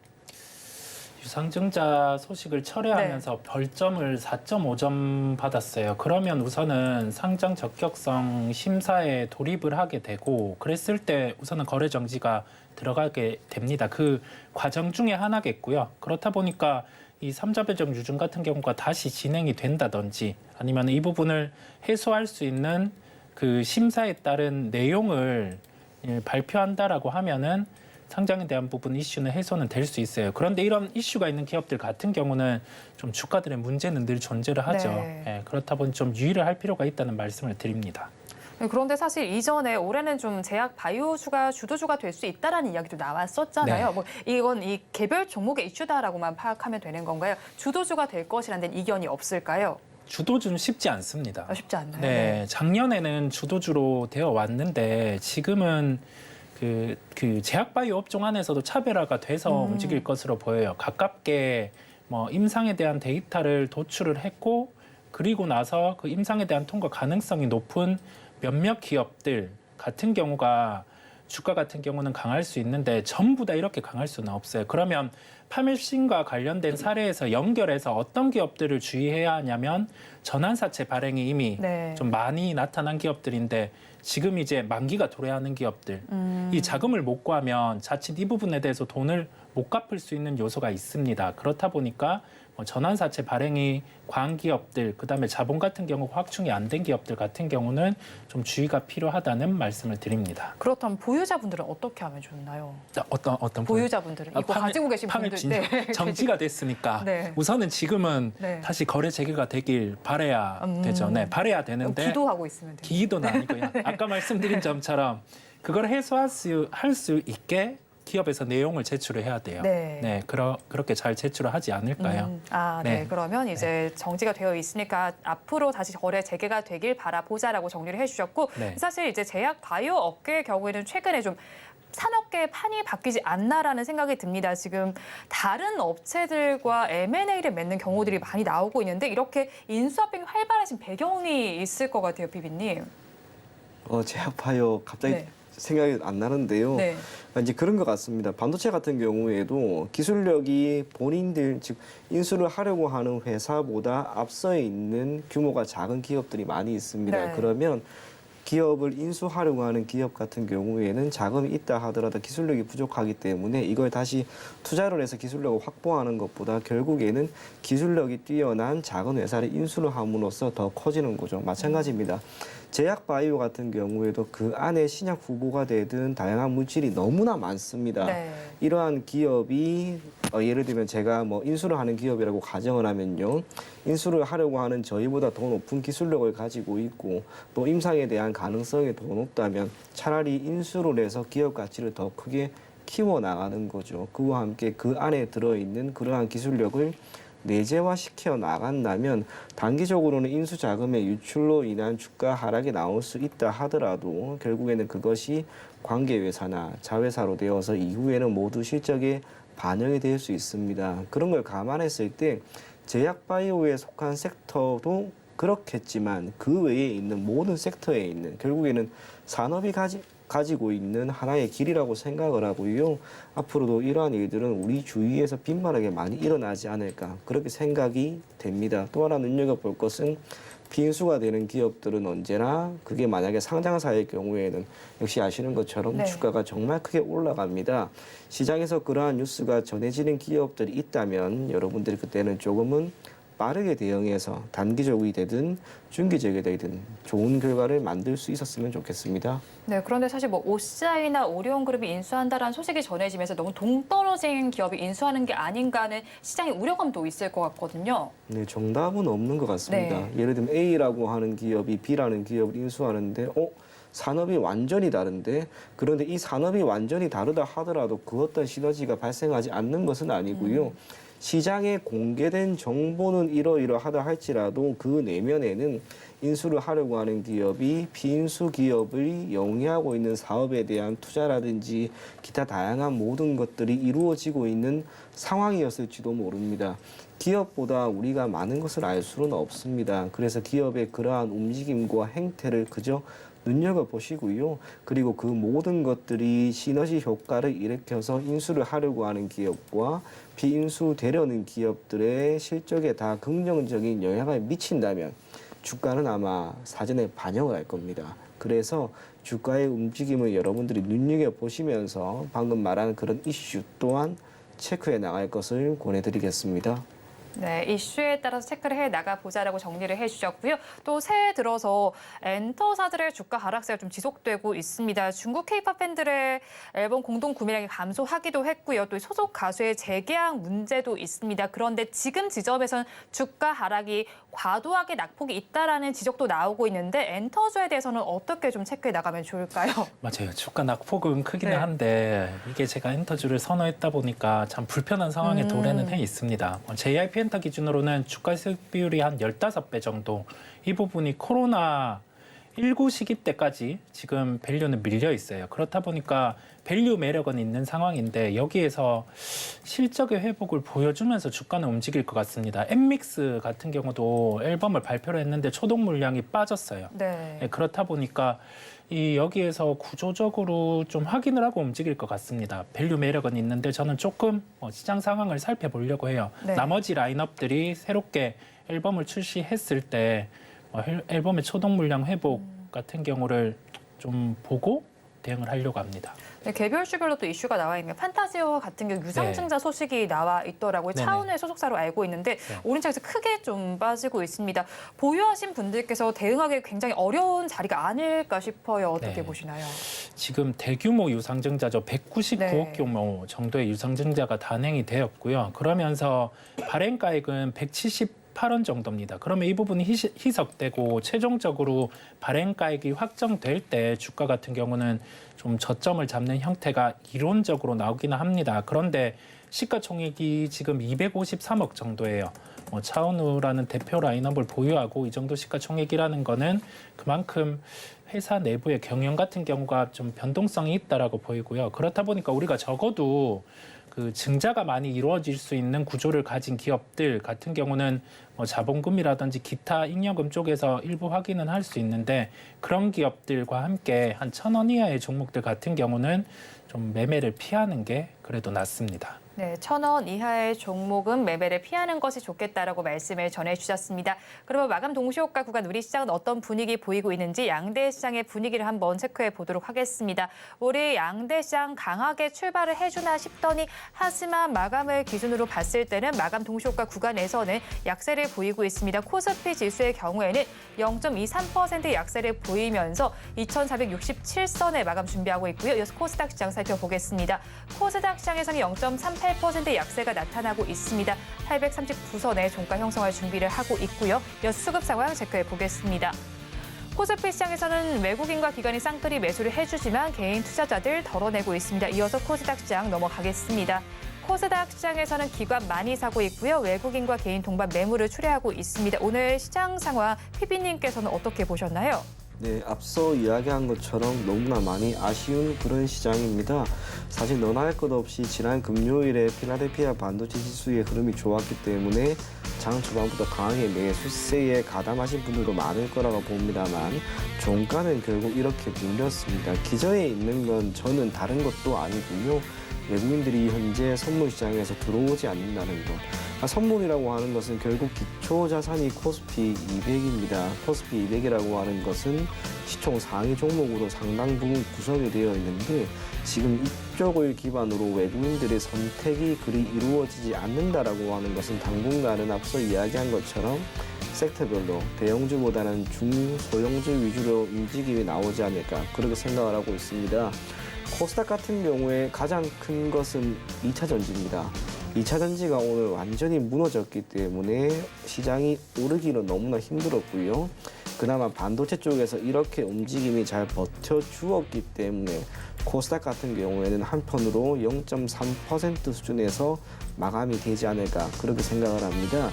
유상증자 소식을 철회하면서 별점을 4.5점 받았어요. 그러면 우선은 상장 적격성 심사에 돌입을 하게 되고 그랬을 때 우선은 거래 정지가 들어가게 됩니다. 그 과정 중에 하나겠고요. 그렇다 보니까 이 삼자배정 유증 같은 경우가 다시 진행이 된다든지 아니면 이 부분을 해소할 수 있는 그 심사에 따른 내용을 발표한다라고 하면은 상장에 대한 부분 이슈는 해소는 될 수 있어요. 그런데 이런 이슈가 있는 기업들 같은 경우는 좀 주가들의 문제는 늘 존재를 하죠. 네. 예, 그렇다 보니 좀 유의를 할 필요가 있다는 말씀을 드립니다. 그런데 사실 이전에 올해는 좀 제약 바이오주가 주도주가 될 수 있다라는 이야기도 나왔었잖아요. 네. 뭐 이건 이 개별 종목의 이슈다라고만 파악하면 되는 건가요? 주도주가 될 것이라는 데는 이견이 없을까요? 주도주는 쉽지 않습니다. 쉽지 않나요? 네, 작년에는 주도주로 되어 왔는데 지금은 그 제약바이오 업종 안에서도 차별화가 돼서 움직일 것으로 보여요. 가깝게 뭐 임상에 대한 데이터를 도출을 했고 그리고 나서 그 임상에 대한 통과 가능성이 높은 몇몇 기업들 같은 경우가 주가 같은 경우는 강할 수 있는데 전부 다 이렇게 강할 수는 없어요. 그러면 파멜신과 관련된 사례에서 연결해서 어떤 기업들을 주의해야 하냐면 전환사채 발행이 이미 네. 좀 많이 나타난 기업들인데 지금 이제 만기가 도래하는 기업들 이 자금을 못 구하면 자칫 이 부분에 대해서 돈을 못 갚을 수 있는 요소가 있습니다. 그렇다 보니까 전환사채 발행이 과한 기업들, 그다음에 자본 같은 경우 확충이 안 된 기업들 같은 경우는 좀 주의가 필요하다는 말씀을 드립니다. 그렇다면 보유자분들은 어떻게 하면 좋나요? 자, 어떤 보유자분들은 이거 가지고 계신 분들 정지가 됐으니까 네. 우선은 지금은 네. 다시 거래 재개가 되길 바라야 되죠. 네, 바라야 되는데 기도하고 있으면 돼요. 기도는 아니고요. 아까 말씀드린 점처럼 그걸 해소할 수 있게 기업에서 내용을 제출을 해야 돼요. 네. 그렇게 잘 제출을 하지 않을까요? 네. 네. 그러면 이제 정지가 되어 있으니까 앞으로 다시 거래 재개가 되길 바라보자라고 정리를 해주셨고 네. 사실 이제 제약 바이오 업계의 경우에는 최근에 좀 산업계의 판이 바뀌지 않나라는 생각이 듭니다. 지금 다른 업체들과 M&A를 맺는 경우들이 많이 나오고 있는데 이렇게 인수합병이 활발해진 배경이 있을 것 같아요, 비비님. 제약바이오 갑자기 네. 생각이 안 나는데요. 네. 이제 그런 것 같습니다. 반도체 같은 경우에도 기술력이 본인들 즉 인수를 하려고 하는 회사보다 앞서 있는 규모가 작은 기업들이 많이 있습니다. 네. 그러면 기업을 인수하려고 하는 기업 같은 경우에는 자금이 있다 하더라도 기술력이 부족하기 때문에 이걸 다시 투자를 해서 기술력을 확보하는 것보다 결국에는 기술력이 뛰어난 작은 회사를 인수를 함으로써 더 커지는 거죠. 마찬가지입니다. 제약 바이오 같은 경우에도 그 안에 신약 후보가 되든 다양한 물질이 너무나 많습니다. 네. 이러한 기업이 예를 들면 제가 뭐 인수를 하는 기업이라고 가정을 하면요. 인수를 하려고 하는 저희보다 더 높은 기술력을 가지고 있고 또 임상에 대한 가능성이 더 높다면 차라리 인수를 해서 기업 가치를 더 크게 키워나가는 거죠. 그와 함께 그 안에 들어있는 그러한 기술력을 내재화시켜 나간다면 단기적으로는 인수 자금의 유출로 인한 주가 하락이 나올 수 있다 하더라도 결국에는 그것이 관계회사나 자회사로 되어서 이후에는 모두 실적에 반영이 될 수 있습니다. 그런 걸 감안했을 때 제약바이오에 속한 섹터도 그렇겠지만 그 외에 있는 모든 섹터에 있는 결국에는 산업이 가지고 있는 하나의 길이라고 생각을 하고요. 앞으로도 이러한 일들은 우리 주위에서 빈번하게 많이 일어나지 않을까 그렇게 생각이 됩니다. 또 하나 눈여겨볼 것은 빈수가 되는 기업들은 언제나 그게 만약에 상장사의 경우에는 역시 아시는 것처럼 네. 주가가 정말 크게 올라갑니다. 시장에서 그러한 뉴스가 전해지는 기업들이 있다면 여러분들이 그때는 조금은 빠르게 대응해서 단기적이 되든 중기적이 되든 좋은 결과를 만들 수 있었으면 좋겠습니다. 네, 그런데 사실 뭐 OCI나 오리온그룹이 인수한다라는 소식이 전해지면서 너무 동떨어진 기업이 인수하는 게 아닌가 하는 시장의 우려감도 있을 것 같거든요. 네, 정답은 없는 것 같습니다. 네. 예를 들면 A라고 하는 기업이 B라는 기업을 인수하는데 산업이 완전히 다른데 그런데 이 산업이 완전히 다르다 하더라도 그 어떤 시너지가 발생하지 않는 것은 아니고요. 시장에 공개된 정보는 이러이러하다 할지라도 그 내면에는 인수를 하려고 하는 기업이 비인수 기업을 영위하고 있는 사업에 대한 투자라든지 기타 다양한 모든 것들이 이루어지고 있는 상황이었을지도 모릅니다. 기업보다 우리가 많은 것을 알 수는 없습니다. 그래서 기업의 그러한 움직임과 행태를 그저 눈여겨보시고요. 그리고 그 모든 것들이 시너지 효과를 일으켜서 인수를 하려고 하는 기업과 비인수되려는 기업들의 실적에 다 긍정적인 영향을 미친다면 주가는 아마 사전에 반영을 할 겁니다. 그래서 주가의 움직임을 여러분들이 눈여겨보시면서 방금 말한 그런 이슈 또한 체크해 나갈 것을 권해드리겠습니다. 네, 이슈에 따라서 체크를 해 나가보자라고 정리를 해주셨고요. 또 새해 들어서 엔터사들의 주가 하락세가 좀 지속되고 있습니다. 중국 K-팝 팬들의 앨범 공동 구매량이 감소하기도 했고요. 또 소속 가수의 재계약 문제도 있습니다. 그런데 지금 지점에서는 주가 하락이 과도하게 낙폭이 있다라는 지적도 나오고 있는데 엔터주에 대해서는 어떻게 좀 체크해 나가면 좋을까요? 맞아요. 주가 낙폭은 크기는 네. 한데 이게 제가 엔터주를 선호했다 보니까 참 불편한 상황에 도래는 해 있습니다. JYP 엔터 기준으로는 주가 수익 비율이 한 15배 정도. 이 부분이 코로나 19 시기 때까지 지금 밸류는 밀려 있어요. 그렇다 보니까 밸류 매력은 있는 상황인데 여기에서 실적의 회복을 보여주면서 주가는 움직일 것 같습니다. 엠믹스 같은 경우도 앨범을 발표를 했는데 초동 물량이 빠졌어요. 네. 그렇다 보니까 여기에서 구조적으로 좀 확인을 하고 움직일 것 같습니다. 밸류 매력은 있는데 저는 조금 시장 상황을 살펴보려고 해요. 네. 나머지 라인업들이 새롭게 앨범을 출시했을 때 앨범의 초동 물량 회복 같은 경우를 좀 보고 대응을 하려고 합니다. 네, 개별 주별로 또 이슈가 나와 있는 판타지오 같은 경우 유상증자 소식이 나와 있더라고요. 네네. 차은우의 소속사로 알고 있는데 오른쪽에서 크게 좀 빠지고 있습니다. 보유하신 분들께서 대응하기 굉장히 어려운 자리가 아닐까 싶어요. 어떻게 네. 보시나요? 지금 대규모 유상증자죠. 199억 네. 규모 정도의 유상증자가 단행이 되었고요. 그러면서 발행가액은 178원 정도입니다. 그러면 이 부분이 희석되고 최종적으로 발행가액이 확정될 때 주가 같은 경우는 좀 저점을 잡는 형태가 이론적으로 나오기는 합니다. 그런데 시가총액이 지금 253억 정도예요. 차은우라는 대표 라인업을 보유하고 이 정도 시가총액이라는 거는 그만큼 회사 내부의 경영 같은 경우가 좀 변동성이 있다라고 보이고요. 그렇다 보니까 우리가 적어도 그 증자가 많이 이루어질 수 있는 구조를 가진 기업들 같은 경우는 자본금이라든지 기타 잉여금 쪽에서 일부 확인은 할 수 있는데 그런 기업들과 함께 한 1,000원 이하의 종목들 같은 경우는 좀 매매를 피하는 게 그래도 낫습니다. 네, 1,000원 이하의 종목은 매매를 피하는 것이 좋겠다라고 말씀을 전해주셨습니다. 그러면 마감 동시효과 구간 우리 시장은 어떤 분위기 보이고 있는지 양대 시장의 분위기를 한번 체크해 보도록 하겠습니다. 우리 양대 시장 강하게 출발을 해주나 싶더니 하지만 마감을 기준으로 봤을 때는 마감 동시효과 구간에서는 약세를 보이고 있습니다. 코스피 지수의 경우에는 0.23% 약세를 보이면서 2,467선에 마감 준비하고 있고요. 이어서 코스닥 시장 살펴보겠습니다. 코스닥 시장에서는 0.38% 약세가 나타나고 있습니다. 839선에 종가 형성할 준비를 하고 있고요. 이어서 수급 상황 체크해 보겠습니다. 코스피 시장에서는 외국인과 기관이 쌍끌이 매수를 해주지만 개인 투자자들 덜어내고 있습니다. 이어서 코스닥 시장 넘어가겠습니다. 코스닥 시장에서는 기관 많이 사고 있고요. 외국인과 개인 동반 매물을 출회하고 있습니다. 오늘 시장 상황 PB님께서는 어떻게 보셨나요? 네, 앞서 이야기한 것처럼 너무나 많이 아쉬운 그런 시장입니다. 사실 너나 할 것 없이 지난 금요일에 필라델피아 반도체 지수의 흐름이 좋았기 때문에 장 초반부터 강하게 매수세에 가담하신 분들도 많을 거라고 봅니다만 종가는 결국 이렇게 밀렸습니다. 기저에 있는 건 저는 다른 것도 아니고요. 외국인들이 현재 선물 시장에서 들어오지 않는다는 것. 선물이라고 하는 것은 결국 기초자산이 코스피 200입니다. 코스피 200이라고 하는 것은 시총 상위 종목으로 상당 부분 구성이 되어 있는데 지금 이쪽을 기반으로 외국인들의 선택이 그리 이루어지지 않는다라고 하는 것은 당분간은 앞서 이야기한 것처럼 섹터별로 대형주보다는 중소형주 위주로 움직임이 나오지 않을까 그렇게 생각을 하고 있습니다. 코스닥 같은 경우에 가장 큰 것은 2차 전지입니다. 2차 전지가 오늘 완전히 무너졌기 때문에 시장이 오르기는 너무나 힘들었고요. 그나마 반도체 쪽에서 이렇게 움직임이 잘 버텨주었기 때문에 코스닥 같은 경우에는 한편으로 0.3% 수준에서 마감이 되지 않을까 그렇게 생각을 합니다.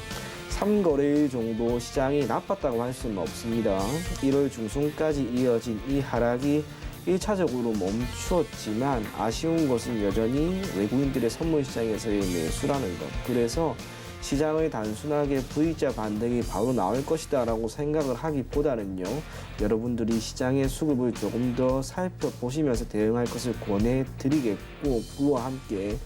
3거래일 정도 시장이 나빴다고 할 수는 없습니다. 1월 중순까지 이어진 이 하락이 1차적으로 멈추었지만 아쉬운 것은 여전히 외국인들의 선물 시장에서의 매수라는 것. 그래서 시장의 단순하게 V자 반등이 바로 나올 것이다 라고 생각을 하기보다는요. 여러분들이 시장의 수급을 조금 더 살펴보시면서 대응할 것을 권해드리겠고 그와 함께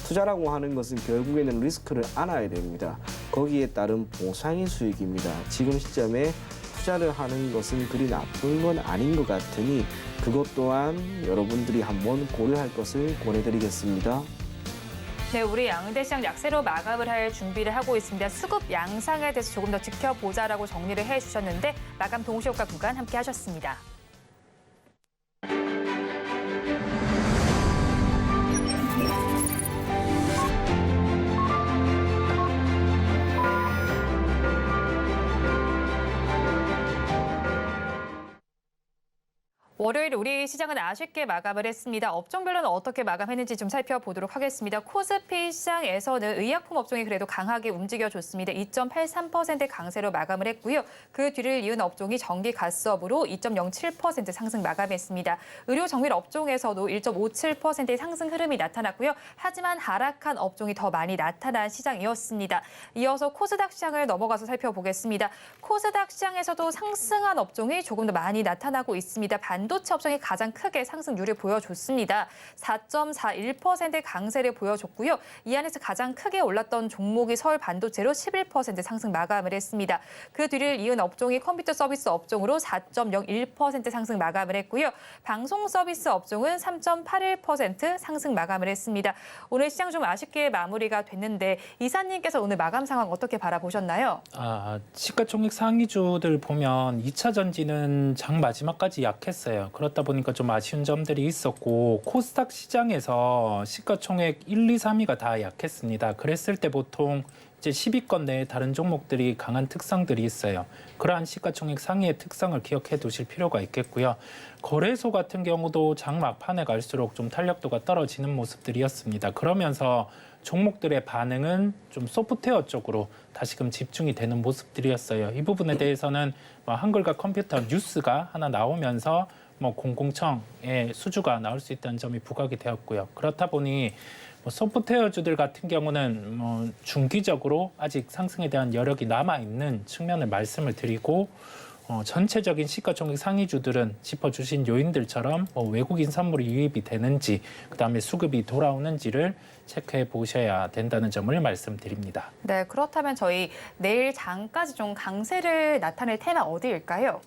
투자라고 하는 것은 결국에는 리스크를 안아야 됩니다. 거기에 따른 보상의 수익입니다. 지금 시점에 투자를 하는 것은 그리 나쁜 건 아닌 것 같으니 그것 또한 여러분들이 한번 고려할 것을 권해드리겠습니다. 네, 우리 양대 시장 약세로 마감을 할 준비를 하고 있습니다. 수급 양상에 대해서 조금 더 지켜보자라고 정리를 해주셨는데 마감 동시효과 구간 함께 하셨습니다. 월요일 우리 시장은 아쉽게 마감을 했습니다. 업종별로는 어떻게 마감했는지 좀 살펴보도록 하겠습니다. 코스피 시장에서는 의약품 업종이 그래도 강하게 움직여줬습니다. 2.83% 강세로 마감을 했고요. 그 뒤를 이은 업종이 전기 가스업으로 2.07% 상승 마감했습니다. 의료 정밀 업종에서도 1.57%의 상승 흐름이 나타났고요. 하지만 하락한 업종이 더 많이 나타난 시장이었습니다. 이어서 코스닥 시장을 넘어가서 살펴보겠습니다. 코스닥 시장에서도 상승한 업종이 조금 더 많이 나타나고 있습니다. 반도체 업종이 가장 크게 상승률을 보여줬습니다. 4.41%의 강세를 보여줬고요. 이 안에서 가장 크게 올랐던 종목이 서울 반도체로 11% 상승 마감을 했습니다. 그 뒤를 이은 업종이 컴퓨터 서비스 업종으로 4.01% 상승 마감을 했고요. 방송 서비스 업종은 3.81% 상승 마감을 했습니다. 오늘 시장 좀 아쉽게 마무리가 됐는데 이사님께서 오늘 마감 상황 어떻게 바라보셨나요? 시가총액 상위주들 보면 2차 전지는 장 마지막까지 약했어요. 그렇다 보니까 좀 아쉬운 점들이 있었고 코스닥 시장에서 시가총액 1, 2, 3위가 다 약했습니다. 그랬을 때 보통 이제 10위권 내에 다른 종목들이 강한 특성들이 있어요. 그러한 시가총액 상위의 특성을 기억해 두실 필요가 있겠고요. 거래소 같은 경우도 장 막판에 갈수록 좀 탄력도가 떨어지는 모습들이었습니다. 그러면서 종목들의 반응은 좀 소프트웨어 쪽으로 다시금 집중이 되는 모습들이었어요. 이 부분에 대해서는 한글과 컴퓨터 뉴스가 하나 나오면서 공공청의 수주가 나올 수 있다는 점이 부각이 되었고요. 그렇다 보니 소프트웨어주들 같은 경우는 중기적으로 아직 상승에 대한 여력이 남아있는 측면을 말씀을 드리고 전체적인 시가총액 상위주들은 짚어주신 요인들처럼 외국인 선물이 유입이 되는지 그다음에 수급이 돌아오는지를 체크해 보셔야 된다는 점을 말씀드립니다. 네, 그렇다면 저희 내일 장까지 좀 강세를 나타낼 테마 어디일까요?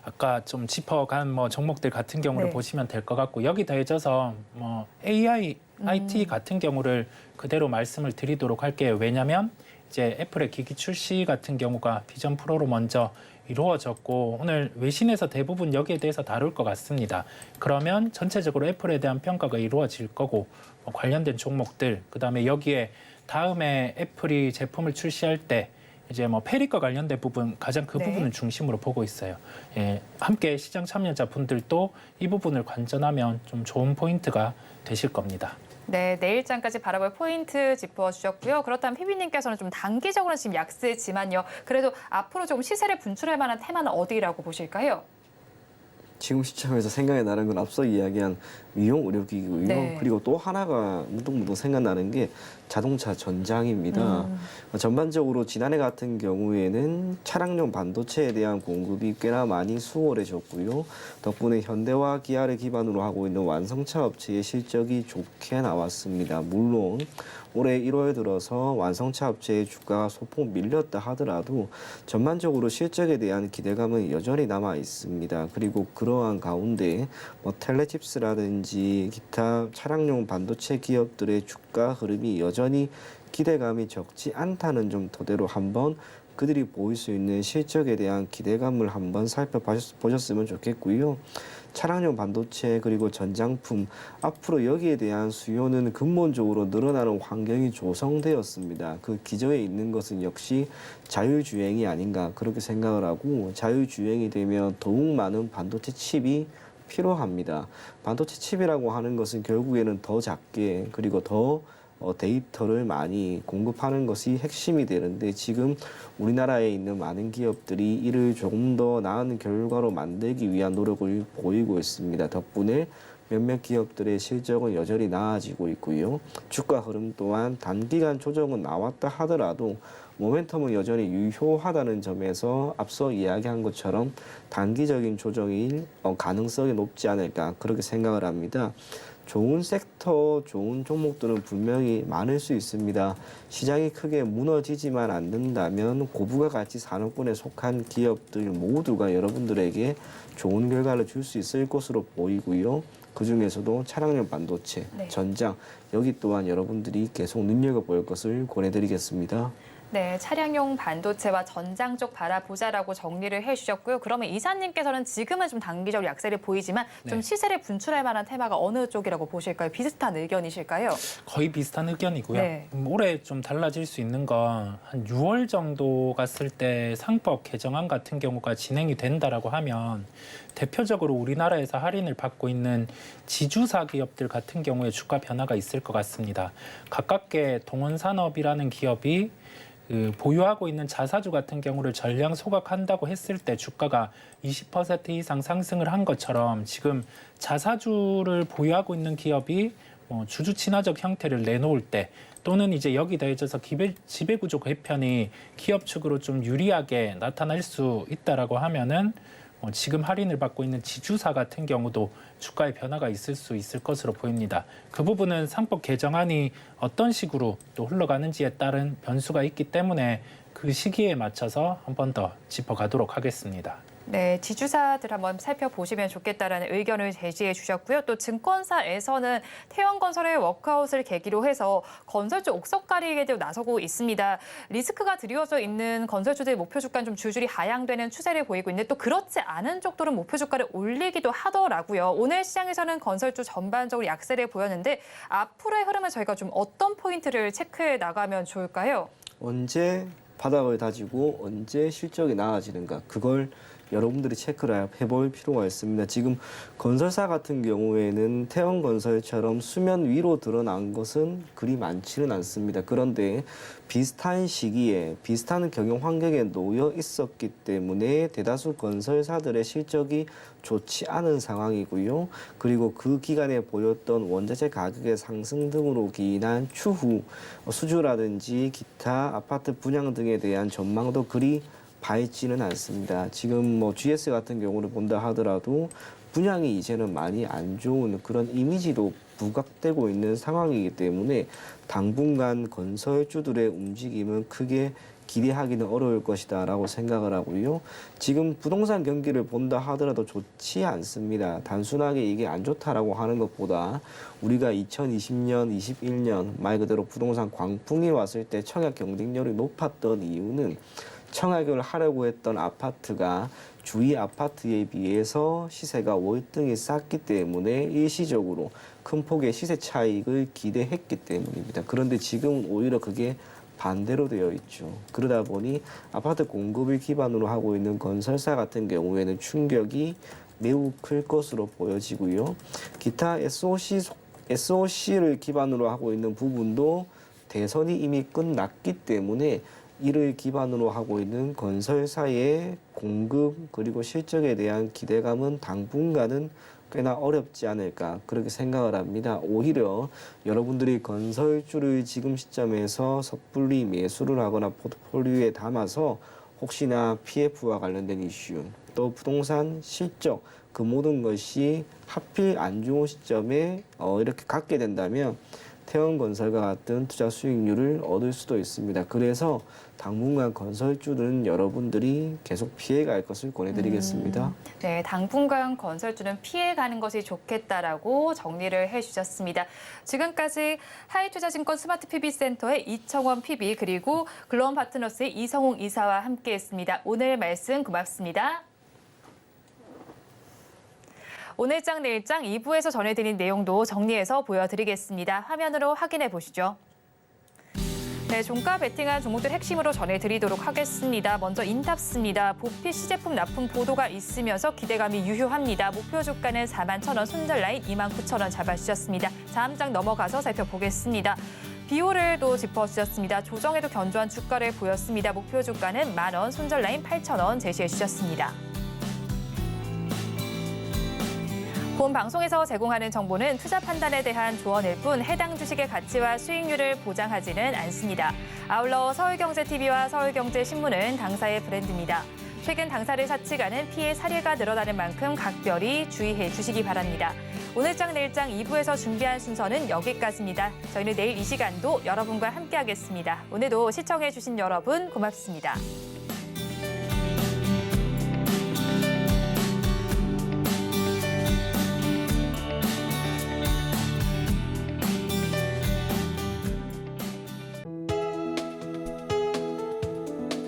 아까 좀 짚어간 종목들 같은 경우를 네. 보시면 될 것 같고 여기 더해져서 AI, IT 같은 경우를 그대로 말씀을 드리도록 할게요. 왜냐하면 이제 애플의 기기 출시 같은 경우가 비전 프로로 먼저 이루어졌고 오늘 외신에서 대부분 여기에 대해서 다룰 것 같습니다. 그러면 전체적으로 애플에 대한 평가가 이루어질 거고 관련된 종목들 그다음에 여기에 다음에 애플이 제품을 출시할 때 이제 페리과 관련된 부분 가장 그 네. 부분을 중심으로 보고 있어요. 예, 함께 시장 참여자분들도 이 부분을 관전하면 좀 좋은 포인트가 되실 겁니다. 네, 내일장까지 바라볼 포인트 짚어주셨고요. 그렇다면 PB님께서는 좀 단기적으로는 지금 약세지만요. 그래도 앞으로 조금 시세를 분출할 만한 테마는 어디라고 보실까요? 지금 시점에서 생각이 나는 건 앞서 이야기한 위용 의료기기고요. 네. 그리고 또 하나가 문득문득 생각나는 게 자동차 전장입니다. 전반적으로 지난해 같은 경우에는 차량용 반도체에 대한 공급이 꽤나 많이 수월해졌고요. 덕분에 현대와 기아를 기반으로 하고 있는 완성차 업체의 실적이 좋게 나왔습니다. 물론 올해 1월 들어서 완성차 업체의 주가가 소폭 밀렸다 하더라도 전반적으로 실적에 대한 기대감은 여전히 남아 있습니다. 그리고 그러한 가운데 텔레칩스라든지 기타 차량용 반도체 기업들의 주가 흐름이 여전히 기대감이 적지 않다는 점 토대로 한번 그들이 보일 수 있는 실적에 대한 기대감을 한번 살펴보셨으면 좋겠고요. 차량용 반도체 그리고 전장품 앞으로 여기에 대한 수요는 근본적으로 늘어나는 환경이 조성되었습니다. 그 기저에 있는 것은 역시 자율주행이 아닌가 그렇게 생각을 하고 자율주행이 되면 더욱 많은 반도체 칩이 필요합니다. 반도체 칩이라고 하는 것은 결국에는 더 작게 그리고 더 데이터를 많이 공급하는 것이 핵심이 되는데 지금 우리나라에 있는 많은 기업들이 이를 조금 더 나은 결과로 만들기 위한 노력을 보이고 있습니다. 덕분에 몇몇 기업들의 실적은 여전히 나아지고 있고요. 주가 흐름 또한 단기간 조정은 나왔다 하더라도 모멘텀은 여전히 유효하다는 점에서 앞서 이야기한 것처럼 단기적인 조정일 가능성이 높지 않을까 그렇게 생각을 합니다. 좋은 섹터, 좋은 종목들은 분명히 많을 수 있습니다. 시장이 크게 무너지지만 않는다면 고부가 가치 산업군에 속한 기업들 모두가 여러분들에게 좋은 결과를 줄 수 있을 것으로 보이고요. 그중에서도 차량용 반도체, 네. 전장, 여기 또한 여러분들이 계속 눈여겨볼 것을 권해드리겠습니다. 네, 차량용 반도체와 전장 쪽 바라보자라고 정리를 해주셨고요. 그러면 이사님께서는 지금은 좀 단기적으로 약세를 보이지만 좀 네. 시세를 분출할 만한 테마가 어느 쪽이라고 보실까요? 비슷한 의견이실까요? 거의 비슷한 의견이고요. 네. 올해 좀 달라질 수 있는 건 한 6월 정도 갔을 때 상법 개정안 같은 경우가 진행이 된다라고 하면 대표적으로 우리나라에서 할인을 받고 있는 지주사 기업들 같은 경우에 주가 변화가 있을 것 같습니다. 가깝게 동원산업이라는 기업이 보유하고 있는 자사주 같은 경우를 전량 소각한다고 했을 때 주가가 20% 이상 상승을 한 것처럼 지금 자사주를 보유하고 있는 기업이 주주 친화적 형태를 내놓을 때 또는 이제 여기 더해져서 지배구조 개편이 기업 측으로 좀 유리하게 나타날 수 있다라고 하면은 지금 할인을 받고 있는 지주사 같은 경우도 주가의 변화가 있을 수 있을 것으로 보입니다. 그 부분은 상법 개정안이 어떤 식으로 또 흘러가는지에 따른 변수가 있기 때문에 그 시기에 맞춰서 한 번 더 짚어가도록 하겠습니다. 네, 지주사들 한번 살펴보시면 좋겠다라는 의견을 제시해 주셨고요. 또 증권사에서는 태형건설의 워크아웃을 계기로 해서 건설주 옥석 가리개도 나서고 있습니다. 리스크가 드리워져 있는 건설주들 목표 주가는 좀 줄줄이 하향되는 추세를 보이고 있는데 또 그렇지 않은 쪽들은 목표 주가를 올리기도 하더라고요. 오늘 시장에서는 건설주 전반적으로 약세를 보였는데 앞으로의 흐름을 저희가 좀 어떤 포인트를 체크해 나가면 좋을까요? 언제 바닥을 다지고 언제 실적이 나아지는가 그걸 여러분들이 체크를 해볼 필요가 있습니다. 지금 건설사 같은 경우에는 태형건설처럼 수면 위로 드러난 것은 그리 많지는 않습니다. 그런데 비슷한 시기에 비슷한 경영 환경에 놓여 있었기 때문에 대다수 건설사들의 실적이 좋지 않은 상황이고요. 그리고 그 기간에 보였던 원자재 가격의 상승 등으로 기인한 추후 수주라든지 기타 아파트 분양 등에 대한 전망도 그리 밝지는 않습니다. 지금 GS 같은 경우를 본다 하더라도 분양이 이제는 많이 안 좋은 그런 이미지도 부각되고 있는 상황이기 때문에 당분간 건설주들의 움직임은 크게 기대하기는 어려울 것이다라고 생각을 하고요. 지금 부동산 경기를 본다 하더라도 좋지 않습니다. 단순하게 이게 안 좋다라고 하는 것보다 우리가 2020년, 21년 말 그대로 부동산 광풍이 왔을 때 청약 경쟁률이 높았던 이유는 청약을 하려고 했던 아파트가 주위 아파트에 비해서 시세가 월등히 쌌기 때문에 일시적으로 큰 폭의 시세 차익을 기대했기 때문입니다. 그런데 지금은 오히려 그게 반대로 되어 있죠. 그러다 보니 아파트 공급을 기반으로 하고 있는 건설사 같은 경우에는 충격이 매우 클 것으로 보여지고요. 기타 SOC를 기반으로 하고 있는 부분도 대선이 이미 끝났기 때문에 이를 기반으로 하고 있는 건설사의 공급 그리고 실적에 대한 기대감은 당분간은 꽤나 어렵지 않을까 그렇게 생각을 합니다. 오히려 여러분들이 건설주를 지금 시점에서 섣불리 매수를 하거나 포트폴리오에 담아서 혹시나 PF와 관련된 이슈, 또 부동산 실적, 그 모든 것이 하필 안 좋은 시점에 이렇게 갖게 된다면 태원건설과 같은 투자 수익률을 얻을 수도 있습니다. 그래서 당분간 건설주는 여러분들이 계속 피해갈 것을 권해드리겠습니다. 네, 당분간 건설주는 피해가는 것이 좋겠다라고 정리를 해주셨습니다. 지금까지 하이투자증권 스마트 PB센터의 이청원 PB 그리고 글로원 파트너스의 이성웅 이사와 함께했습니다. 오늘 말씀 고맙습니다. 오늘장 내일장 2부에서 전해드린 내용도 정리해서 보여드리겠습니다. 화면으로 확인해 보시죠. 네, 종가 베팅한 종목들 핵심으로 전해드리도록 하겠습니다. 먼저 인탑스입니다. 보피 시제품 납품 보도가 있으면서 기대감이 유효합니다. 목표 주가는 41,000원, 손절 라인 29,000원 잡아주셨습니다. 다음 장 넘어가서 살펴보겠습니다. 비오를도 짚어주셨습니다. 조정에도 견조한 주가를 보였습니다. 목표 주가는 10,000원, 손절 라인 8,000원 제시해 주셨습니다. 본 방송에서 제공하는 정보는 투자 판단에 대한 조언일 뿐 해당 주식의 가치와 수익률을 보장하지는 않습니다. 아울러 서울경제TV와 서울경제신문은 당사의 브랜드입니다. 최근 당사를 사측하는 피해 사례가 늘어나는 만큼 각별히 주의해 주시기 바랍니다. 오늘장 내일장 2부에서 준비한 순서는 여기까지입니다. 저희는 내일 이 시간도 여러분과 함께하겠습니다. 오늘도 시청해 주신 여러분 고맙습니다.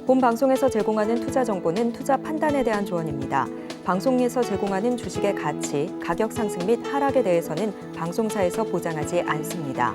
본 방송에서 제공하는 투자 정보는 투자 판단에 대한 조언입니다. 방송에서 제공하는 주식의 가치, 가격 상승 및 하락에 대해서는 방송사에서 보장하지 않습니다.